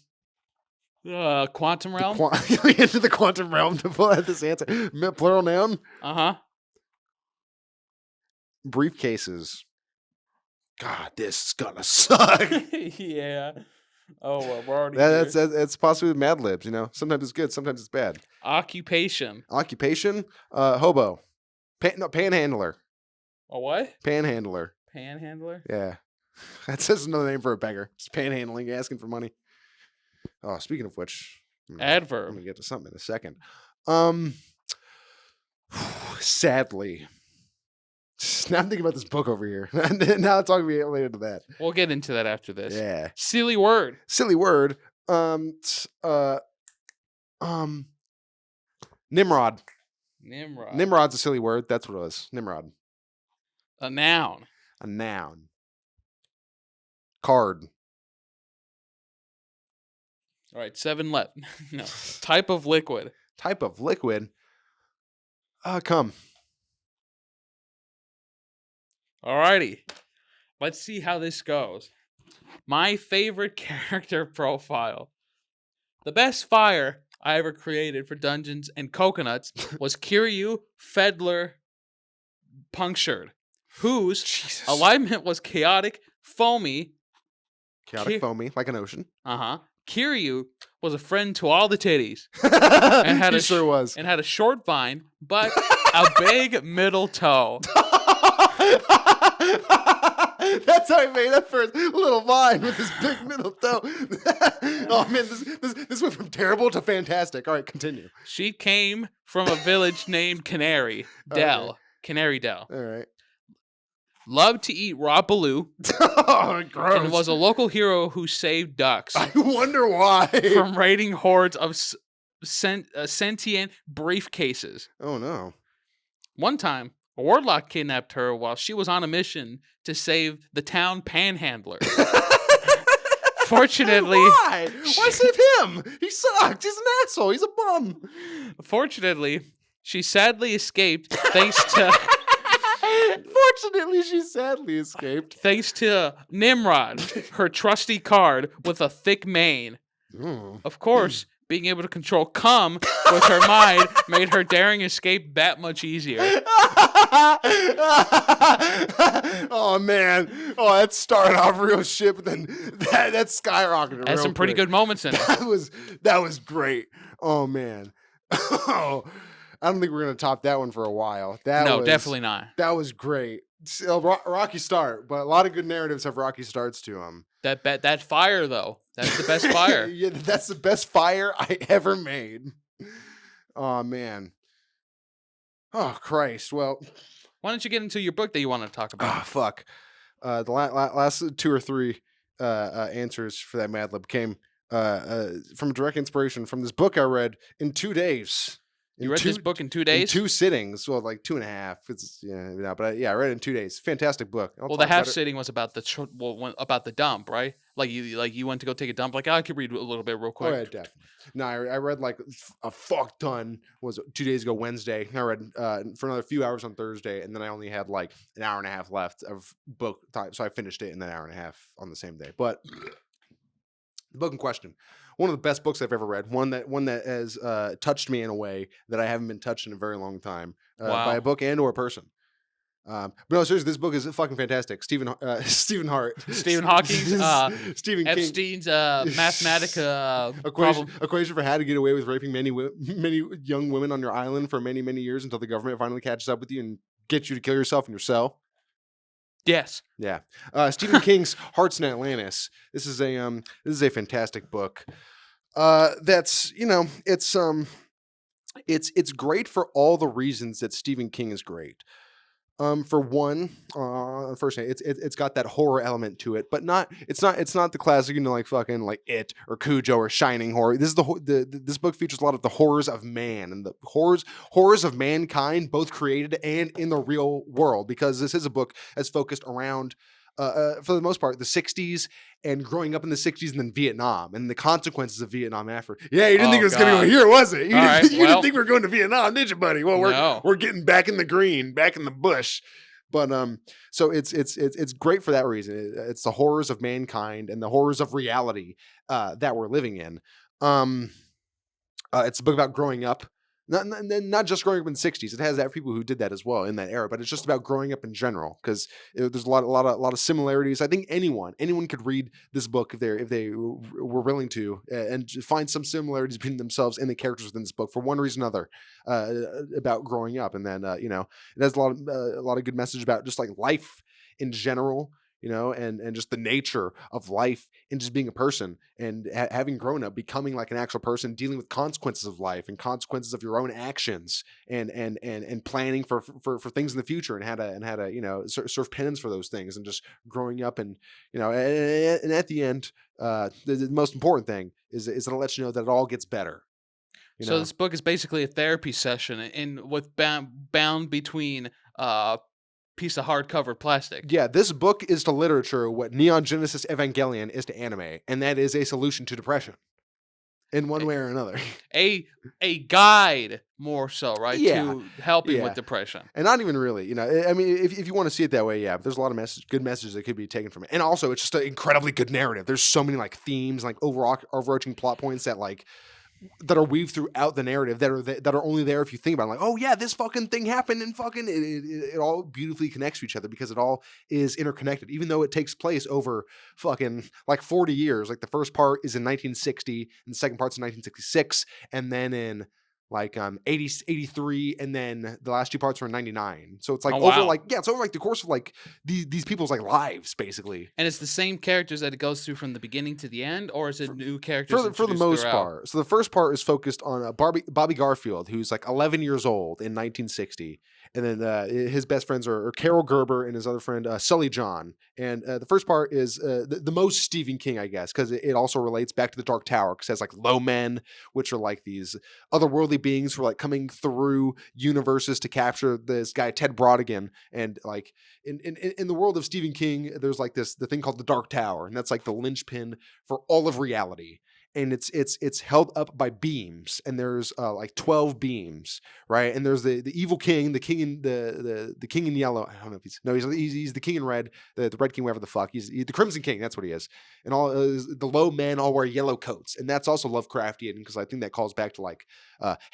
Quantum realm.
Into the quantum realm to pull out this answer. Plural noun.
Uh-huh.
Briefcases. God, this is gonna suck.
Yeah. Oh well, we're already.
That's possibly with Mad Libs. You know, sometimes it's good, sometimes it's bad.
Occupation.
Occupation. Hobo. Panhandler.
A what?
Panhandler.
Panhandler.
Yeah, that's just another name for a beggar. It's panhandling, asking for money. Oh, speaking of which,
Adverb.
I'm gonna get to something in a second. Sadly. Now I'm thinking about this book over here. Now talking related to that.
We'll get into that after this.
Yeah.
Silly word.
Silly word. Nimrod.
Nimrod.
Nimrod's a silly word. That's what it was. Nimrod.
A noun.
A noun. Card.
All right, 7 left. No. Type of liquid.
Type of liquid. Come.
Alrighty. Let's see how this goes. My favorite character profile. The best fire I ever created for Dungeons and Coconuts was Kiryu Fedler Punctured, whose
Jesus.
alignment was chaotic, foamy.
Chaotic foamy, like an ocean.
Kiryu was a friend to all the titties
He sure was.
and had a short vine, but a big middle toe.
That's how he made up for his little vine with his big middle toe. Oh man, this went from terrible to fantastic. All right, continue.
She came from a village named Canary Dell.
Okay.
Canary Dell.
All right.
Loved to eat raw baloo
Oh, gross.
and was a local hero who saved ducks
I wonder why.
from raiding hordes of sentient briefcases.
Oh no.
One time, a warlock kidnapped her while she was on a mission to save the town panhandler. Fortunately,
Why? Why save him? He sucked. He's an asshole. He's a bum.
Fortunately, she sadly escaped thanks to
Fortunately, she sadly escaped.
thanks to Nimrod, her trusty card with a thick mane.
Mm.
Of course, being able to control cum with her mind made her daring escape that much easier.
Oh man! Oh, that started off real shit, but then that skyrocketed.
Has
real
some pretty
quick.
good moments in it.
That was great. Oh man! Oh, I don't think we're gonna top that one for a while.
No, definitely not.
That was great. Rocky start, but a lot of good narratives have rocky starts to them.
That fire though, that's the best fire.
Yeah, that's the best fire I ever made. Oh man. Oh Christ. Well,
Why don't you get into your book that you want to talk about?
fuck. The last 2 or 3 answers for that Mad Lib came from direct inspiration from this book I read in 2 days.
You read this book in 2
In
days?
2 sittings. Well, like 2.5. It's but I read it in 2 days. Fantastic book.
Well, the half sitting was about about the dump, right? Like you went to go take a dump. Like I could read a little bit real quick.
Oh yeah, definitely. No, I read like a fuck ton. Was 2 days ago Wednesday. I read for another few hours on Thursday, and then I only had like an hour and a half left of book time, so I finished it in that hour and a half on the same day. But the book in question, one of the best books I've ever read. One that has touched me in a way that I haven't been touched in a very long time by a book and or a person. But no, seriously, this book is fucking fantastic. Stephen Hart,
Stephen Hawking,
Stephen King.
Epstein's mathematica
Equation for how to get away with raping many young women on your island for many years until the government finally catches up with you and gets you to kill yourself in your cell.
Yes.
Yeah. Stephen King's Hearts in Atlantis. This is a fantastic book. That's it's great for all the reasons that Stephen King is great. For one, first it's got that horror element to it, but it's not the classic, like fucking like It or Cujo or Shining horror. This is this book features a lot of the horrors of man and the horrors of mankind, both created and in the real world, because this is a book that's focused around for the most part, the 60s and growing up in the 60s and then Vietnam and the consequences of Vietnam after. Yeah, you didn't think it was going to go here, was it? You didn't think we were going to Vietnam, did you, buddy? Well, we're getting back in the green, back in the bush. But so it's great for that reason. It's the horrors of mankind and the horrors of reality that we're living in. It's a book about growing up. Not just growing up in the 60s. It has people who did that as well in that era, but it's just about growing up in general, because there's a lot of similarities. I think anyone could read this book if they were willing to, and find some similarities between themselves and the characters within this book for one reason or another, about growing up. And then it has a lot of good message about just like life in general. And just the nature of life and just being a person and having grown up, becoming like an actual person, dealing with consequences of life and consequences of your own actions, and planning for things in the future, and how to serve penance for those things, and just growing up, and and at the end, the most important thing is that it lets you know that it all gets better.
So this book is basically a therapy session, with bound between piece of hardcover plastic.
Yeah, this book is to literature what Neon Genesis Evangelion is to anime, and that is a solution to depression in one way or another.
A guide more so, right?
Yeah,
To helping
yeah.
with depression.
And not even really, you know. I mean, if you want to see it that way, yeah. But there's a lot of good messages that could be taken from it, and also it's just an incredibly good narrative. There's so many like themes, like overarching plot points that are weaved throughout the narrative that are only there if you think about it. Like, oh yeah, this fucking thing happened, and fucking it all beautifully connects to each other because it all is interconnected, even though it takes place over fucking like 40 years. Like the first part is in 1960, and the second part's in 1966, and then in like 83, and then the last two parts are in 99. So it's like
Oh,
over
wow.
like it's over like the course of like these people's like lives basically.
And it's the same characters that it goes through from the beginning to the end, or is it new characters
For the
introduced
most
throughout?
part. So the first part is focused on Bobby Garfield, who's like 11 years old in 1960, and then his best friends are Carol Gerber and his other friend Sully John. And the first part is the most Stephen King, I guess, because it also relates back to the Dark Tower, because it has like low men, which are like these otherworldly beings who are like coming through universes to capture this guy Ted Brodigan. And like in the world of Stephen King, there's like the thing called the Dark Tower, and that's like the linchpin for all of reality. And it's held up by beams, and there's like 12 beams, right? And there's the evil king, the king in the king in yellow. I don't know if he's the king in red, the red king, whatever the fuck. He's the Crimson King, that's what he is. And all the low men all wear yellow coats, and that's also Lovecraftian, because I think that calls back to like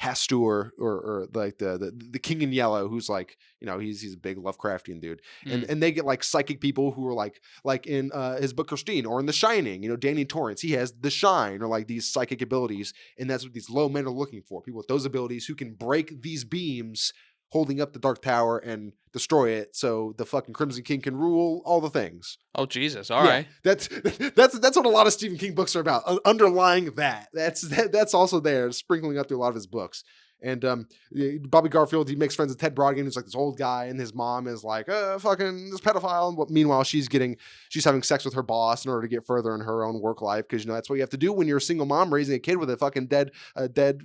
Hastur, or like the king in yellow, who's like, you know, he's a big Lovecraftian dude. And they get like psychic people who are like in his book Christine, or in The Shining, you know, Danny Torrance, he has the shine, or like these psychic abilities, and that's what these low men are looking for, people with those abilities who can break these beams holding up the Dark Tower and destroy it, so the fucking Crimson King can rule all the things.
Oh Jesus! All right.
That's what a lot of Stephen King books are about. Underlying that's also there, sprinkling up through a lot of his books. And Bobby Garfield, he makes friends with Ted Brodigan, who's like this old guy, and his mom is like, fucking this pedophile. And meanwhile, she's having sex with her boss in order to get further in her own work life, because you know that's what you have to do when you're a single mom raising a kid with a fucking dead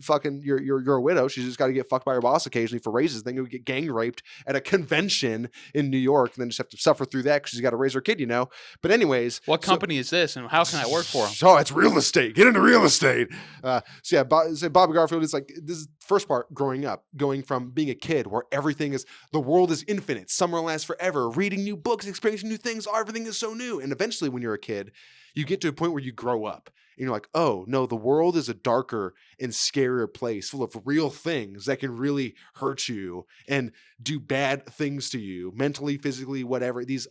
fucking you're a widow. She's just got to get fucked by her boss occasionally for raises. Then you get gang raped at a convention in New York, and then just have to suffer through that because she's got to raise her kid, you know. But anyways,
What company is this, and how can I work for him?
Oh, it's real estate. Get into real estate. Bobby Garfield is like, this is the first part, growing up, going from being a kid where the world is infinite, summer lasts forever, reading new books, experiencing new things, everything is so new. And eventually when you're a kid, you get to a point where you grow up and you're like, oh no, the world is a darker and scarier place full of real things that can really hurt you and do bad things to you, mentally, physically, whatever. These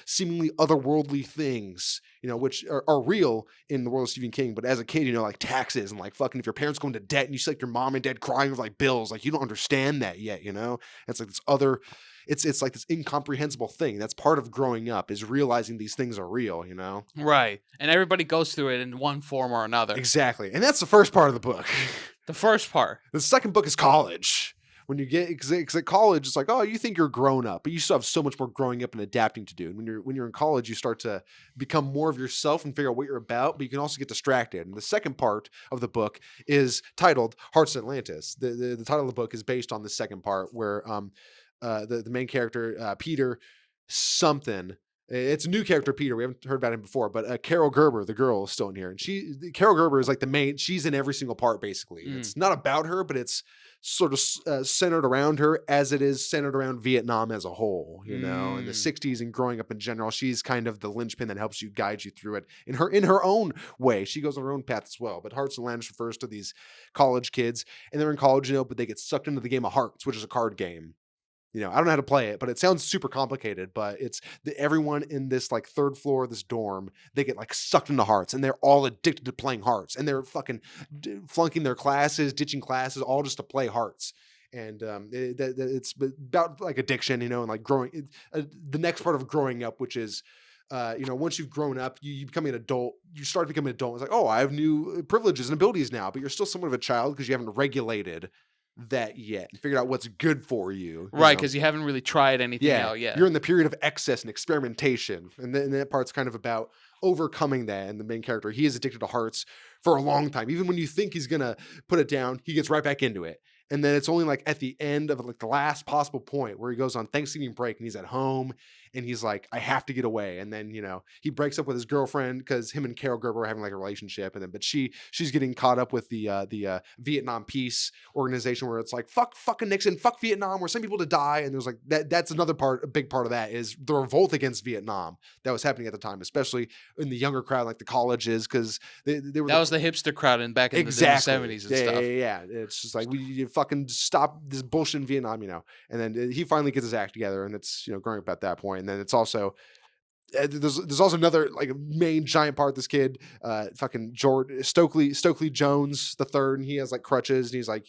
seemingly otherworldly things, you know, which are real in the world of Stephen King. But as a kid, you know, like taxes and like fucking if your parents go into debt and you see like your mom and dad crying over like bills, like you don't understand that yet, you know? It's like this other, it's like this incomprehensible thing. That's part of growing up, is realizing these things are real, you know?
Right. And everybody goes through it in one form or another.
Exactly. And that's the first part of the book.
The first part.
The second book is college. When you get, because at college, it's like, oh, you think you're grown up, but you still have so much more growing up and adapting to do. And when you're in college, you start to become more of yourself and figure out what you're about, but you can also get distracted. And the second part of the book is titled Hearts of Atlantis. The title of the book is based on the second part, where the main character, Peter something. It's a new character, Peter. We haven't heard about him before, but Carol Gerber, the girl, is still in here, and Carol Gerber is like the main. She's in every single part, basically. It's not about her, but it's sort of centered around her, as it is centered around Vietnam as a whole. You know, in the '60s and growing up in general, she's kind of the linchpin that helps you, guide you through it in her own way. She goes on her own path as well. But Hearts of Atlantis refers to these college kids, and they're in college, you know, but they get sucked into the game of Hearts, which is a card game. You know, I don't know how to play it, but it sounds super complicated. But it's everyone in this like third floor of this dorm, they get like sucked into Hearts, and they're all addicted to playing Hearts, and they're fucking flunking their classes, ditching classes, all just to play Hearts. And it's about like addiction, you know, and like growing. The next part of growing up, which is, you know, once you've grown up, you become an adult. You start becoming an adult. It's like, oh, I have new privileges and abilities now, but you're still somewhat of a child because you haven't regulated that yet and figured out what's good for you,
right? Because you haven't really tried anything out yet.
You're in the period of excess and experimentation, and then that part's kind of about overcoming that. And the main character, he is addicted to Hearts for a long time. Even when you think he's gonna put it down, he gets right back into it. And then it's only like at the end of like the last possible point where he goes on Thanksgiving break and he's at home and he's like, I have to get away. And then, he breaks up with his girlfriend because him and Carol Gerber are having like a relationship. And then, but she's getting caught up with the Vietnam peace organization where it's like, fuck fucking Nixon, fuck Vietnam, we're sending people to die. And there's like, that's another part, a big part of that is the revolt against Vietnam that was happening at the time, especially in the younger crowd, like the colleges, because they were
That was the hipster crowd back in the 70s and
yeah,
stuff.
Yeah. It's just like you fucking stop this bullshit in Vietnam, And then he finally gets his act together, and it's growing up at that point. And then it's also there's also another like main giant part. This kid, fucking George Stokely Jones the third, and he has like crutches, and he's like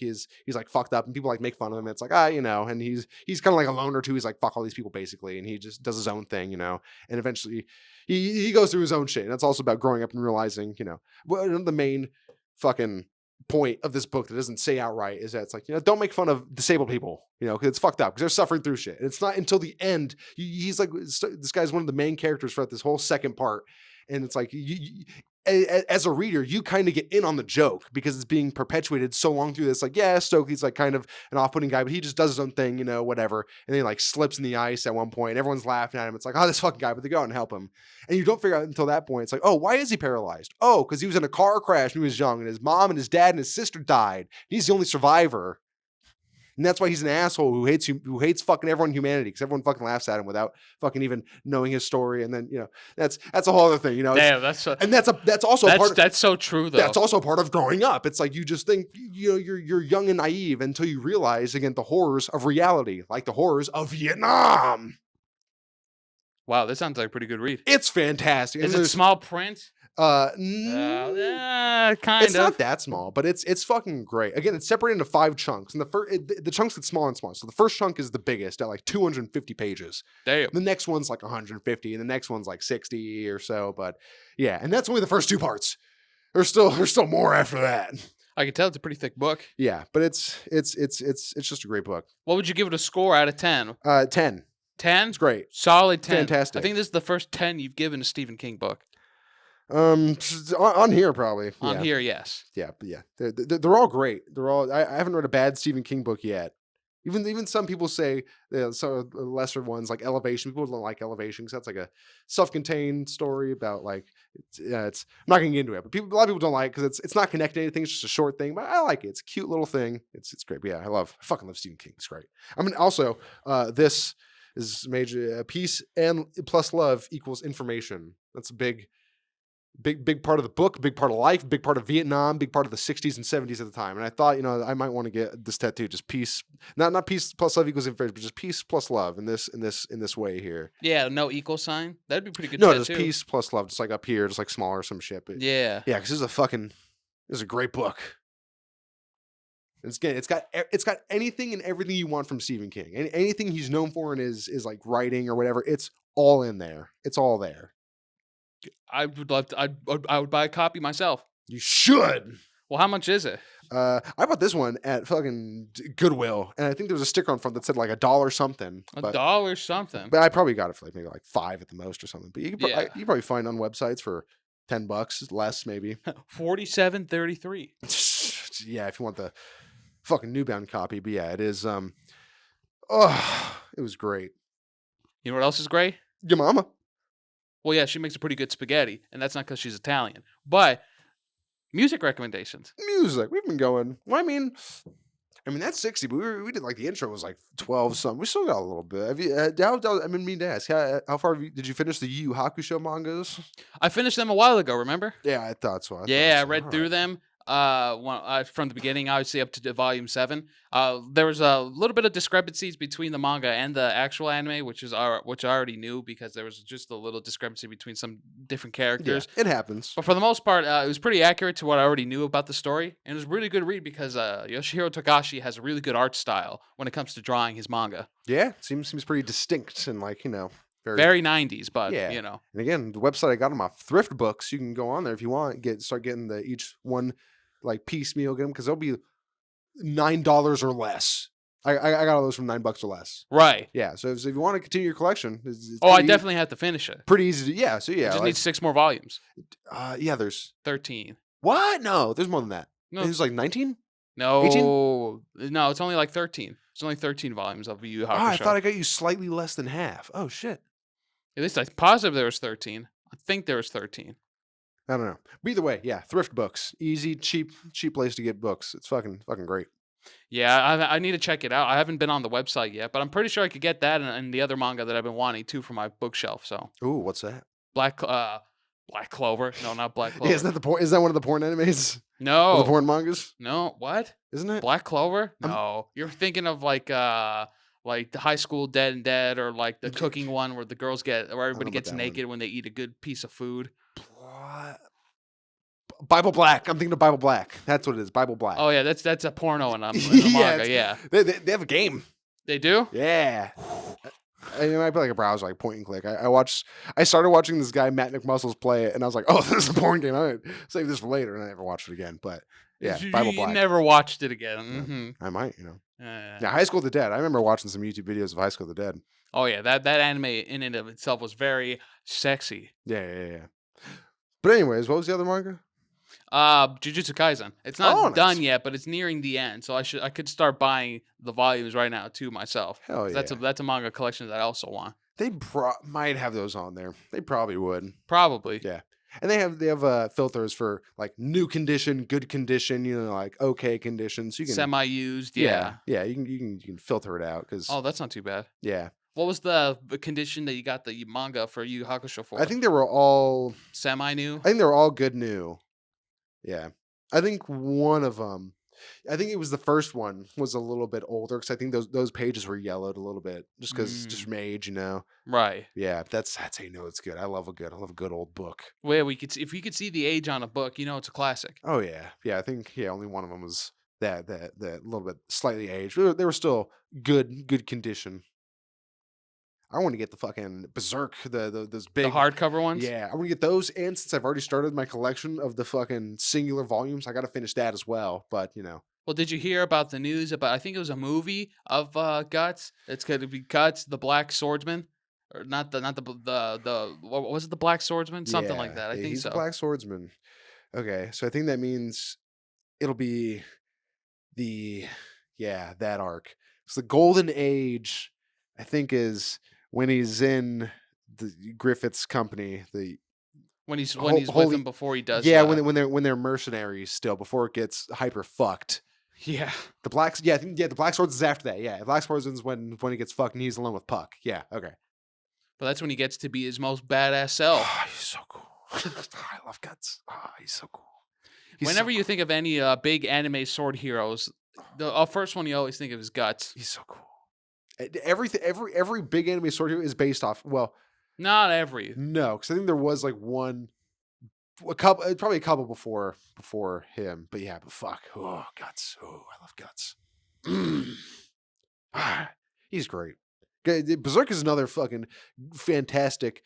fucked up, and people like make fun of him. And it's like and he's kind of like a loner too. He's like fuck all these people basically, and he just does his own thing, And eventually he goes through his own shit. And that's also about growing up and realizing, one of the main fucking point of this book that doesn't say outright is that it's like, don't make fun of disabled people, because it's fucked up because they're suffering through shit. And it's not until the end. He's like, this guy's one of the main characters throughout this whole second part. And it's like, as a reader, you kind of get in on the joke because it's being perpetuated so long through this. Like, yeah, Stokely's like kind of an off-putting guy, but he just does his own thing, whatever. And then he like slips in the ice at one point and everyone's laughing at him. It's like, oh, this fucking guy, but they go out and help him. And you don't figure out until that point. It's like, oh, why is he paralyzed? Oh, because he was in a car crash when he was young and his mom and his dad and his sister died. He's the only survivor. And that's why he's an asshole who hates fucking everyone in humanity, because everyone fucking laughs at him without fucking even knowing his story. And then that's a whole other thing.
Damn, that's so true though.
That's also part of growing up. It's like you just think you're young and naive until you realize again the horrors of reality, like the horrors of Vietnam.
Wow, this sounds like a pretty good read.
It's fantastic.
Is it small print?
Kind
It's
not that small, but it's fucking great. Again, it's separated into 5 chunks, and the chunks get smaller and smaller. So the first chunk is the biggest at like 250 pages.
Damn.
The next one's like 150, and the next one's like 60 or so. But yeah, and that's only the first 2 parts. There's still more after that.
I can tell it's a pretty thick book.
Yeah, but it's just a great book.
What would you give it a score out of 10?
10.
10?
It's great.
Solid 10.
Fantastic.
I think this is the first 10 you've given a Stephen King book.
On here probably.
On here, yes.
Yeah, but yeah, they're all great. They're all. I haven't read a bad Stephen King book yet. Even some people say some of the lesser ones like Elevation. People don't like Elevation because that's like a self-contained story about like it's. I'm not gonna get into it, but a lot of people don't like it because it's not connected to anything. It's just a short thing, but I like it. It's a cute little thing. It's great. But yeah, I fucking love Stephen King. It's great. I mean, also this is major peace and plus love equals information. That's a big part of the book, big part of life, big part of Vietnam, big part of the 60s and 70s at the time. And I thought, I might want to get this tattoo, just peace, not peace plus love equals information, but just peace plus love in this way here.
Yeah, no equal sign. That'd be pretty good.
No,
tattoo.
just peace plus love, just like up here, just like smaller some shit. But
yeah,
because this is a great book. It's got anything and everything you want from Stephen King. Anything he's known for in his like writing or whatever, it's all in there. It's all there.
I would love to. I would buy a copy myself.
You should.
Well, how much is it?
I bought this one at fucking Goodwill, and I think there was a sticker on front that said like $1 something.
$1 something.
But I probably got it for maybe like $5 at the most or something. But you can you probably find on websites for $10 less maybe.
$47.33.
Yeah, if you want the fucking newbound copy. But yeah, it is. It was great.
You know what else is great?
Your mama.
Well, yeah, she makes a pretty good spaghetti, and that's not because she's Italian. But music recommendations.
Music. We've been going. Well, I mean that's 60, but we did like the intro was like 12 something. We still got a little bit. Have you? I mean to ask, how far did you finish the Yu Yu Hakusho mangas?
I finished them a while ago. Remember?
Yeah, I thought so.
I read through them. From the beginning, obviously up to volume 7. There was a little bit of discrepancies between the manga and the actual anime, which I already knew because there was just a little discrepancy between some different characters.
Yeah, it happens.
But for the most part, it was pretty accurate to what I already knew about the story, and it was a really good read because Yoshihiro Togashi has a really good art style when it comes to drawing his manga.
Yeah, seems pretty distinct and like
very 90s, but
yeah. And again, the website I got them off Thrift Books. You can go on there if you want. Start getting each one like piecemeal, get them because they'll be $9 or less. I got all those from $9 or less.
Right.
Yeah. So if you want to continue your collection,
I definitely have to finish it.
Pretty easy to. Yeah. So yeah.
It just needs 6 more volumes.
Yeah. There's
13.
What? No, there's more than that.
No,
There's like 19.
No, no, it's only like 13. It's only 13 volumes of Yu Yu
Oh, I thought
Hakusho.
I got you slightly less than half. Oh shit.
At least I'm positive there was 13. I think there was 13.
I don't know. But either way, yeah, thrift books, easy, cheap place to get books. It's fucking great.
Yeah, I need to check it out. I haven't been on the website yet, but I'm pretty sure I could get that and the other manga that I've been wanting too for my bookshelf. So
Ooh, what's that?
Black Black Clover. No, not Black
Yeah,
Clover.
isn't that the porn? Is that one of the porn animes? Or the
No,
porn mangas?
no. What?
Isn't it?
Black Clover?
I'm-
No, you're thinking of like the High School Dead and Dead, or like the cooking one where the girls get, where
know
everybody
about
gets
that one.
naked when they eat a good piece of food.
What? Bible Black. I'm thinking of Bible Black. That's what it is. Bible Black.
Oh yeah, that's a porno in a
Yeah,
manga.
it's-
Yeah,
They have a game.
they do.
Yeah. It might be like a browser, like point and click. I started watching this guy Matt McMuscles play it, and I was like, "Oh, this is a porn game. I might save this for later," and I never watched it again. But yeah, Bible
You
Black.
never watched it again.
I might,
Yeah.
Yeah, High School of the Dead. I remember watching some YouTube videos of High School of the Dead.
Oh yeah, that anime in and of itself was very sexy.
Yeah. But anyways, what was the other manga?
Jujutsu Kaisen. It's not
Oh, nice.
done yet, but it's nearing the end, so I could start buying the volumes right now too myself.
Hell
'Cause
yeah.
That's a manga collection that I also want.
They might have those on there. They probably would.
Probably.
Yeah. And they have filters for like new condition, good condition, like okay condition. So you can
Semi-used. Yeah.
you can filter it out because
Oh, that's not too bad.
yeah.
What was the condition that you got the manga for Yu Yu Hakusho for?
I think they were all
Semi-new.
good new. Yeah. I think one of them, I think it was the first one, was a little bit older because I think those pages were yellowed a little bit just because just from age,
Right.
Yeah, that's how you know it's good. I love a good old book.
Where we could if we could see the age on a book, it's a classic.
Oh yeah, I think only one of them was that little bit slightly aged. They were still good condition. I want to get the fucking Berserk, those big
The hardcover ones.
Yeah, I want to get those, and since I've already started my collection of the fucking singular volumes, I got to finish that as well. But
Well, did you hear about the news about? I think it was a movie of Guts. It's going to be Guts, the Black Swordsman, or not the what was it? The Black Swordsman, something like that. I think
he's
so.
a black swordsman. Okay, so I think that means it'll be that arc. So the Golden Age, I think, is when he's in the Griffith's company.
When he's
Ho-
with
holy-
him before he does.
Yeah, when they're mercenaries still before it gets hyper fucked.
Yeah.
The Black the Black Swords is after that. Yeah, the Black Swords is when he gets fucked and he's alone with Puck. Yeah, okay.
But that's when he gets to be his most badass self.
Oh, he's so cool. I love Guts. Oh, he's so cool.
Whenever you think of any big anime sword heroes, the first one you always think of is Guts.
he's so cool. Every big anime sword hero is based off. Well,
Not every.
no, because I think there was like probably a couple before him. But yeah, but fuck, oh Guts. Oh, I love Guts. He's great. Berserk is another fucking fantastic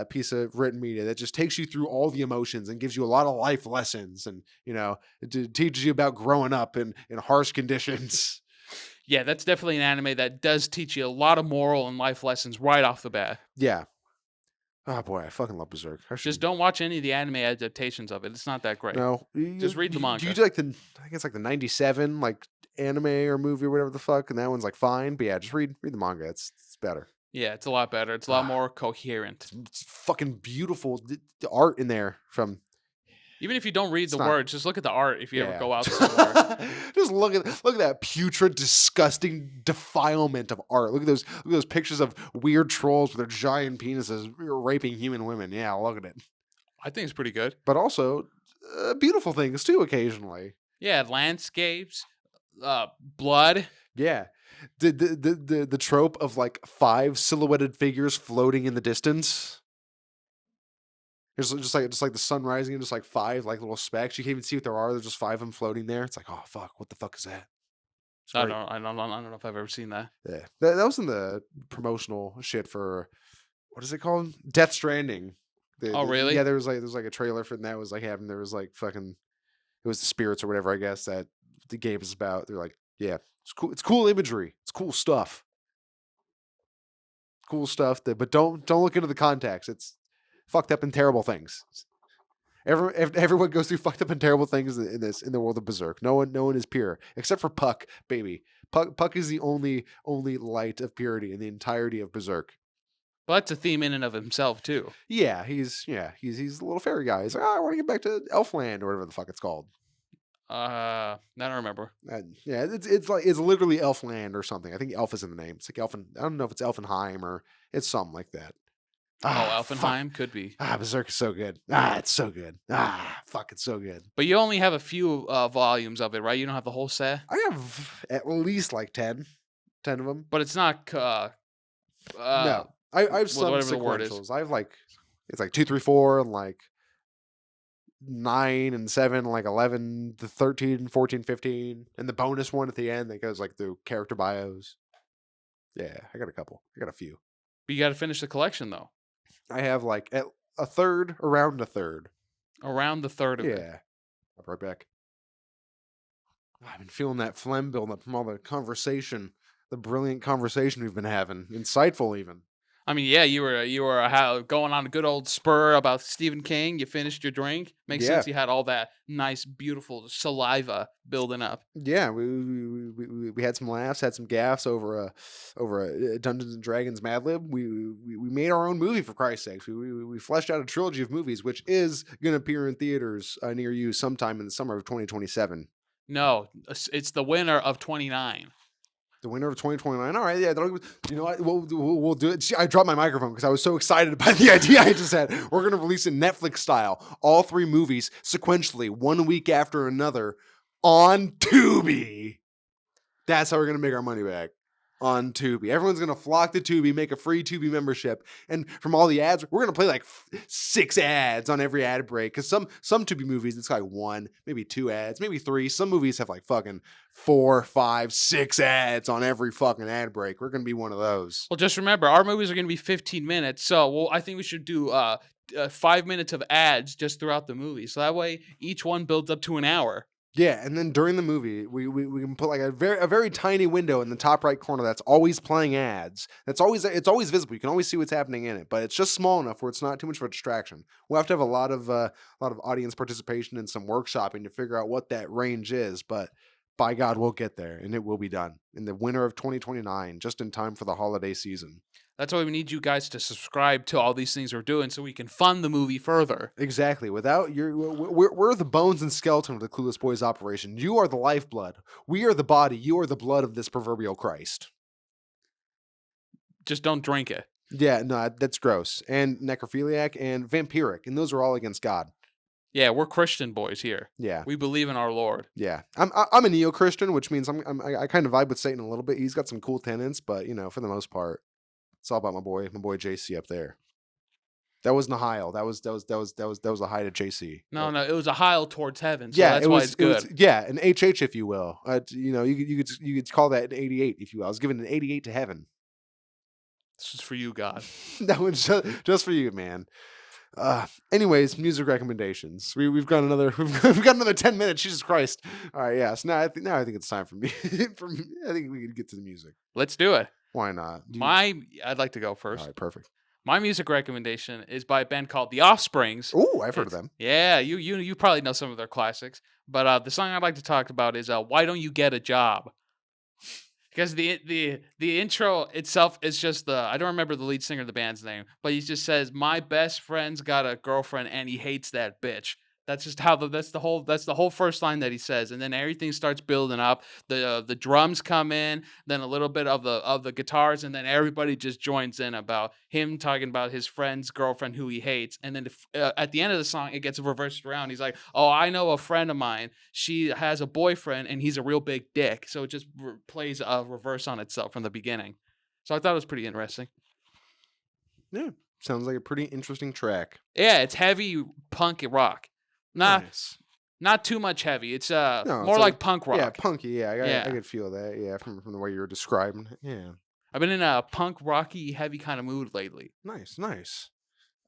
piece of written media that just takes you through all the emotions and gives you a lot of life lessons, and it teaches you about growing up in harsh conditions.
Yeah, that's definitely an anime that does teach you a lot of moral and life lessons right off the bat.
Yeah. Oh boy, I fucking love Berserk.
Just don't watch any of the anime adaptations of it. It's not that great.
No,
Just read the manga.
Do you do like I think it's like the '97 like anime or movie or whatever the fuck, and that one's like fine. But yeah, just read the manga. It's better.
Yeah, it's a lot better. It's a lot more coherent.
It's fucking beautiful. The art in there from
Even if you don't read
It's
the
not-
words, just look at the art if you ever
yeah.
go out somewhere.
Just look at that putrid, disgusting defilement of art. Look at those pictures of weird trolls with their giant penises raping human women. Yeah, look at it.
I think it's pretty good.
But also beautiful things too occasionally.
Yeah, landscapes, blood.
Yeah. The trope of like 5 silhouetted figures floating in the distance. There's just like the sun rising and just like 5 like little specks. You can't even see what there are. There's just 5 of them floating there. It's like, oh fuck, what the fuck is that? It's
I
great.
don't know if I've ever seen that.
Yeah, that was in the promotional shit for what is it called? Death Stranding.
Oh, really?
Yeah, there was like a trailer for that was like having there was like fucking it was the spirits or whatever I guess that the game is about. They're like, yeah, it's cool. It's cool imagery. It's cool stuff. Cool stuff. But don't look into the context. It's fucked up and terrible things. Everyone goes through fucked up and terrible things in the world of Berserk. No one is pure except for Puck, baby. Puck is the only light of purity in the entirety of Berserk.
But that's a theme in and of himself too.
Yeah, he's a little fairy guy. He's like, I want to get back to Elfland or whatever the fuck it's called.
I don't remember.
Yeah, it's literally Elfland or something. I think Elf is in the name. It's like Elfin. I don't know if it's Elfenheim or it's something like that.
Elfenheim could be.
Berserk is so good. It's so good. Fuck, it's so good.
But you only have a few volumes of it, right? You don't have the whole set.
I have at least like 10 of them.
But it's not.
No, I have some
whatever the word is.
sequentials. I have like it's like 2, 3, 4, and like 9 and 7, like 11 to 13, 14, 15, and the bonus one at the end that goes like through character bios. Yeah, I got a couple. I got a few.
But you got to finish the collection though.
I have like a third, around a third.
Around the third of it.
Yeah. I'll be right back. I've been feeling that phlegm build up from all the conversation, the brilliant conversation we've been having. Insightful, even.
I mean, yeah, you were going on a good old spur about Stephen King. You finished your drink. Makes sense. You had all that nice, beautiful saliva building up.
Yeah, we had some laughs, had some gaffes over a Dungeons and Dragons Mad Lib. We made our own movie, for Christ's sakes. We fleshed out a trilogy of movies, which is going to appear in theaters near you sometime in the summer of 2027.
No, it's the winter of 29.
The winter of 2029. All right, yeah. You know what? We'll do it. See, I dropped my microphone because I was so excited by the idea I just had. We're going to release it Netflix style, all 3 movies sequentially, one week after another, on Tubi. That's how we're going to make our money back. On Tubi. Everyone's going to flock to Tubi, make a free Tubi membership. And from all the ads, we're going to play like 6 ads on every ad break. Because some Tubi movies, it's like 1, maybe 2 ads, maybe 3. Some movies have like fucking 4, 5, 6 ads on every fucking ad break. We're going to be one of those.
Well, just remember, our movies are going to be 15 minutes. So, I think we should do 5 minutes of ads just throughout the movie. So that way, each one builds up to an hour.
Yeah, and then during the movie, we can put like a very tiny window in the top right corner that's always playing ads. It's always visible. You can always see what's happening in it, but it's just small enough where it's not too much of a distraction. We'll have to have a lot of audience participation and some workshopping to figure out what that range is. But by God, we'll get there, and it will be done in the winter of 2029, just in time for the holiday season.
That's why we need you guys to subscribe to all these things we're doing so we can fund the movie further.
Exactly. Without we're the bones and skeleton of the Clueless Boys operation. You are the lifeblood. We are the body. You are the blood of this proverbial Christ.
Just don't drink it.
Yeah, no, that's gross. And necrophiliac and vampiric, and those are all against God.
Yeah, we're Christian boys here.
Yeah,
we believe in our Lord.
Yeah, I'm a neo-Christian, which means I kind of vibe with Satan a little bit. He's got some cool tenets, but for the most part, it's all about my boy JC up there. That wasn't a heil. That was a hi to JC.
No, it was a heil towards heaven. So that's why it's good.
An HH, if you will. You could call that an 88, if you will. I was given an 88 to heaven.
This is for you, God.
That one's just for you, man. Anyways, music recommendations. We've got another 10 minutes. Jesus Christ! All right, yeah. So now I think it's time for me. I think we can get to the music.
Let's do it.
Why not?
I'd like to go first.
All right, perfect.
My music recommendation is by a band called The Offsprings.
Oh, I've heard of them.
Yeah, you probably know some of their classics. But the song I'd like to talk about is "Why Don't You Get a Job?" Because the intro itself is just I don't remember the lead singer of the band's name, but he just says, "My best friend's got a girlfriend and he hates that bitch." That's just how that's the whole first line that he says, and then everything starts building up. The drums come in, then a little bit of the guitars, and then everybody just joins in about him talking about his friend's girlfriend who he hates. And then at the end of the song, it gets reversed around. He's like, "Oh, I know a friend of mine. She has a boyfriend, and he's a real big dick." So it just plays a reverse on itself from the beginning. So I thought it was pretty interesting.
Yeah, sounds like a pretty interesting track.
Yeah, it's heavy punk rock.
Nice.
Not too much heavy. It's more like punk rock.
Yeah, punky. Yeah, I could feel that. Yeah, from the way you were describing it. Yeah.
I've been in a punk rocky heavy kind of mood lately.
Nice.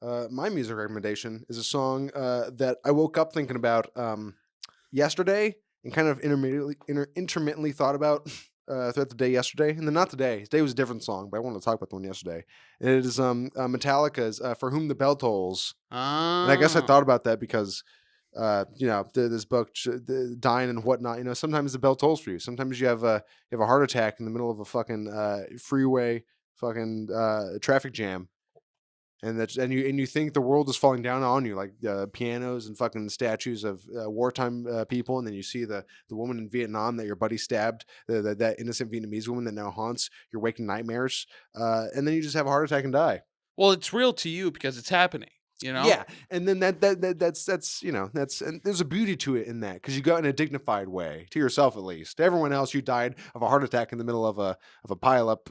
My music recommendation is a song that I woke up thinking about yesterday and kind of intermittently thought about throughout the day yesterday, and then not today. Today was a different song, but I wanted to talk about the one yesterday. And it is Metallica's "For Whom the Bell Tolls," and I guess I
Ah.
thought about that because this book, dying and whatnot. Sometimes the bell tolls for you. Sometimes you have a heart attack in the middle of a fucking freeway, fucking traffic jam, and you think the world is falling down on you, like pianos and fucking statues of wartime people, and then you see the woman in Vietnam that your buddy stabbed, that innocent Vietnamese woman that now haunts your waking nightmares, and then you just have a heart attack and die.
Well, it's real to you because it's happening.
Yeah, and then that's and there's a beauty to it in that, because you go in a dignified way, to yourself at least. To everyone else, you died of a heart attack in the middle of a pile up,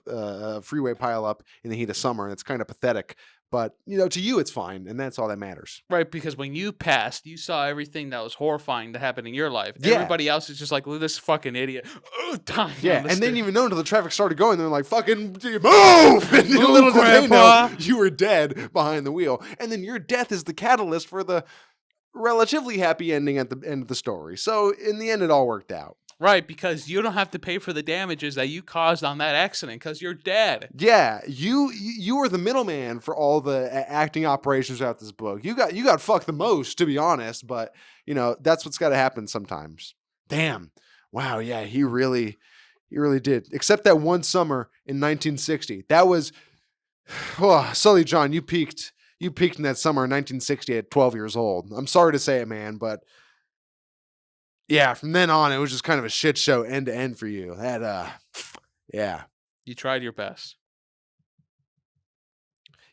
freeway pile up in the heat of summer, and it's kind of pathetic. But to you, it's fine, and that's all that matters.
Right, because when you passed, you saw everything that was horrifying that happened in your life.
Yeah.
Everybody else is just like, look at this fucking idiot. Dying
Yeah,
on the
and they didn't
street.
even know until the traffic started going. They're like, "Fucking move!" And
Move,
little did they know
Grandpa.
you were dead behind the wheel. And then your death is the catalyst for the relatively happy ending at the end of the story. So in the end, it all worked out.
Right, because you don't have to pay for the damages that you caused on that accident because you're dead.
Yeah, you were the middleman for all the acting operations throughout this book. You got fucked the most, to be honest. But that's what's got to happen sometimes. Damn. Wow. Yeah, he really did. Except that one summer in 1960. That was, Sully John. You peaked in that summer in 1960 at 12 years old. I'm sorry to say it, man, but yeah, from then on, it was just kind of a shit show end to end for you. That, yeah.
You tried your best.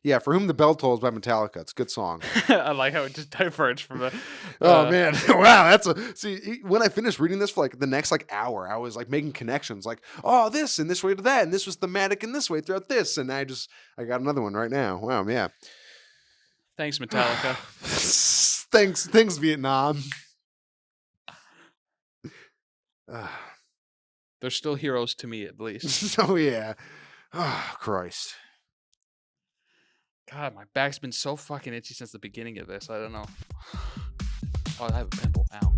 Yeah, For Whom the Bell Tolls by Metallica. It's a good song.
I like how it just diverged from the.
Oh man, wow! When I finished reading this for like the next hour, I was like making connections, like, oh, this and this way to that, and this was thematic in this way throughout this, and I got another one right now. Wow, yeah.
Thanks, Metallica.
Thanks, Vietnam.
They're still heroes to me, at least.
Oh yeah. Oh Christ.
God, my back's been so fucking itchy since the beginning of this. I don't know. Oh, I have a pimple. Ow.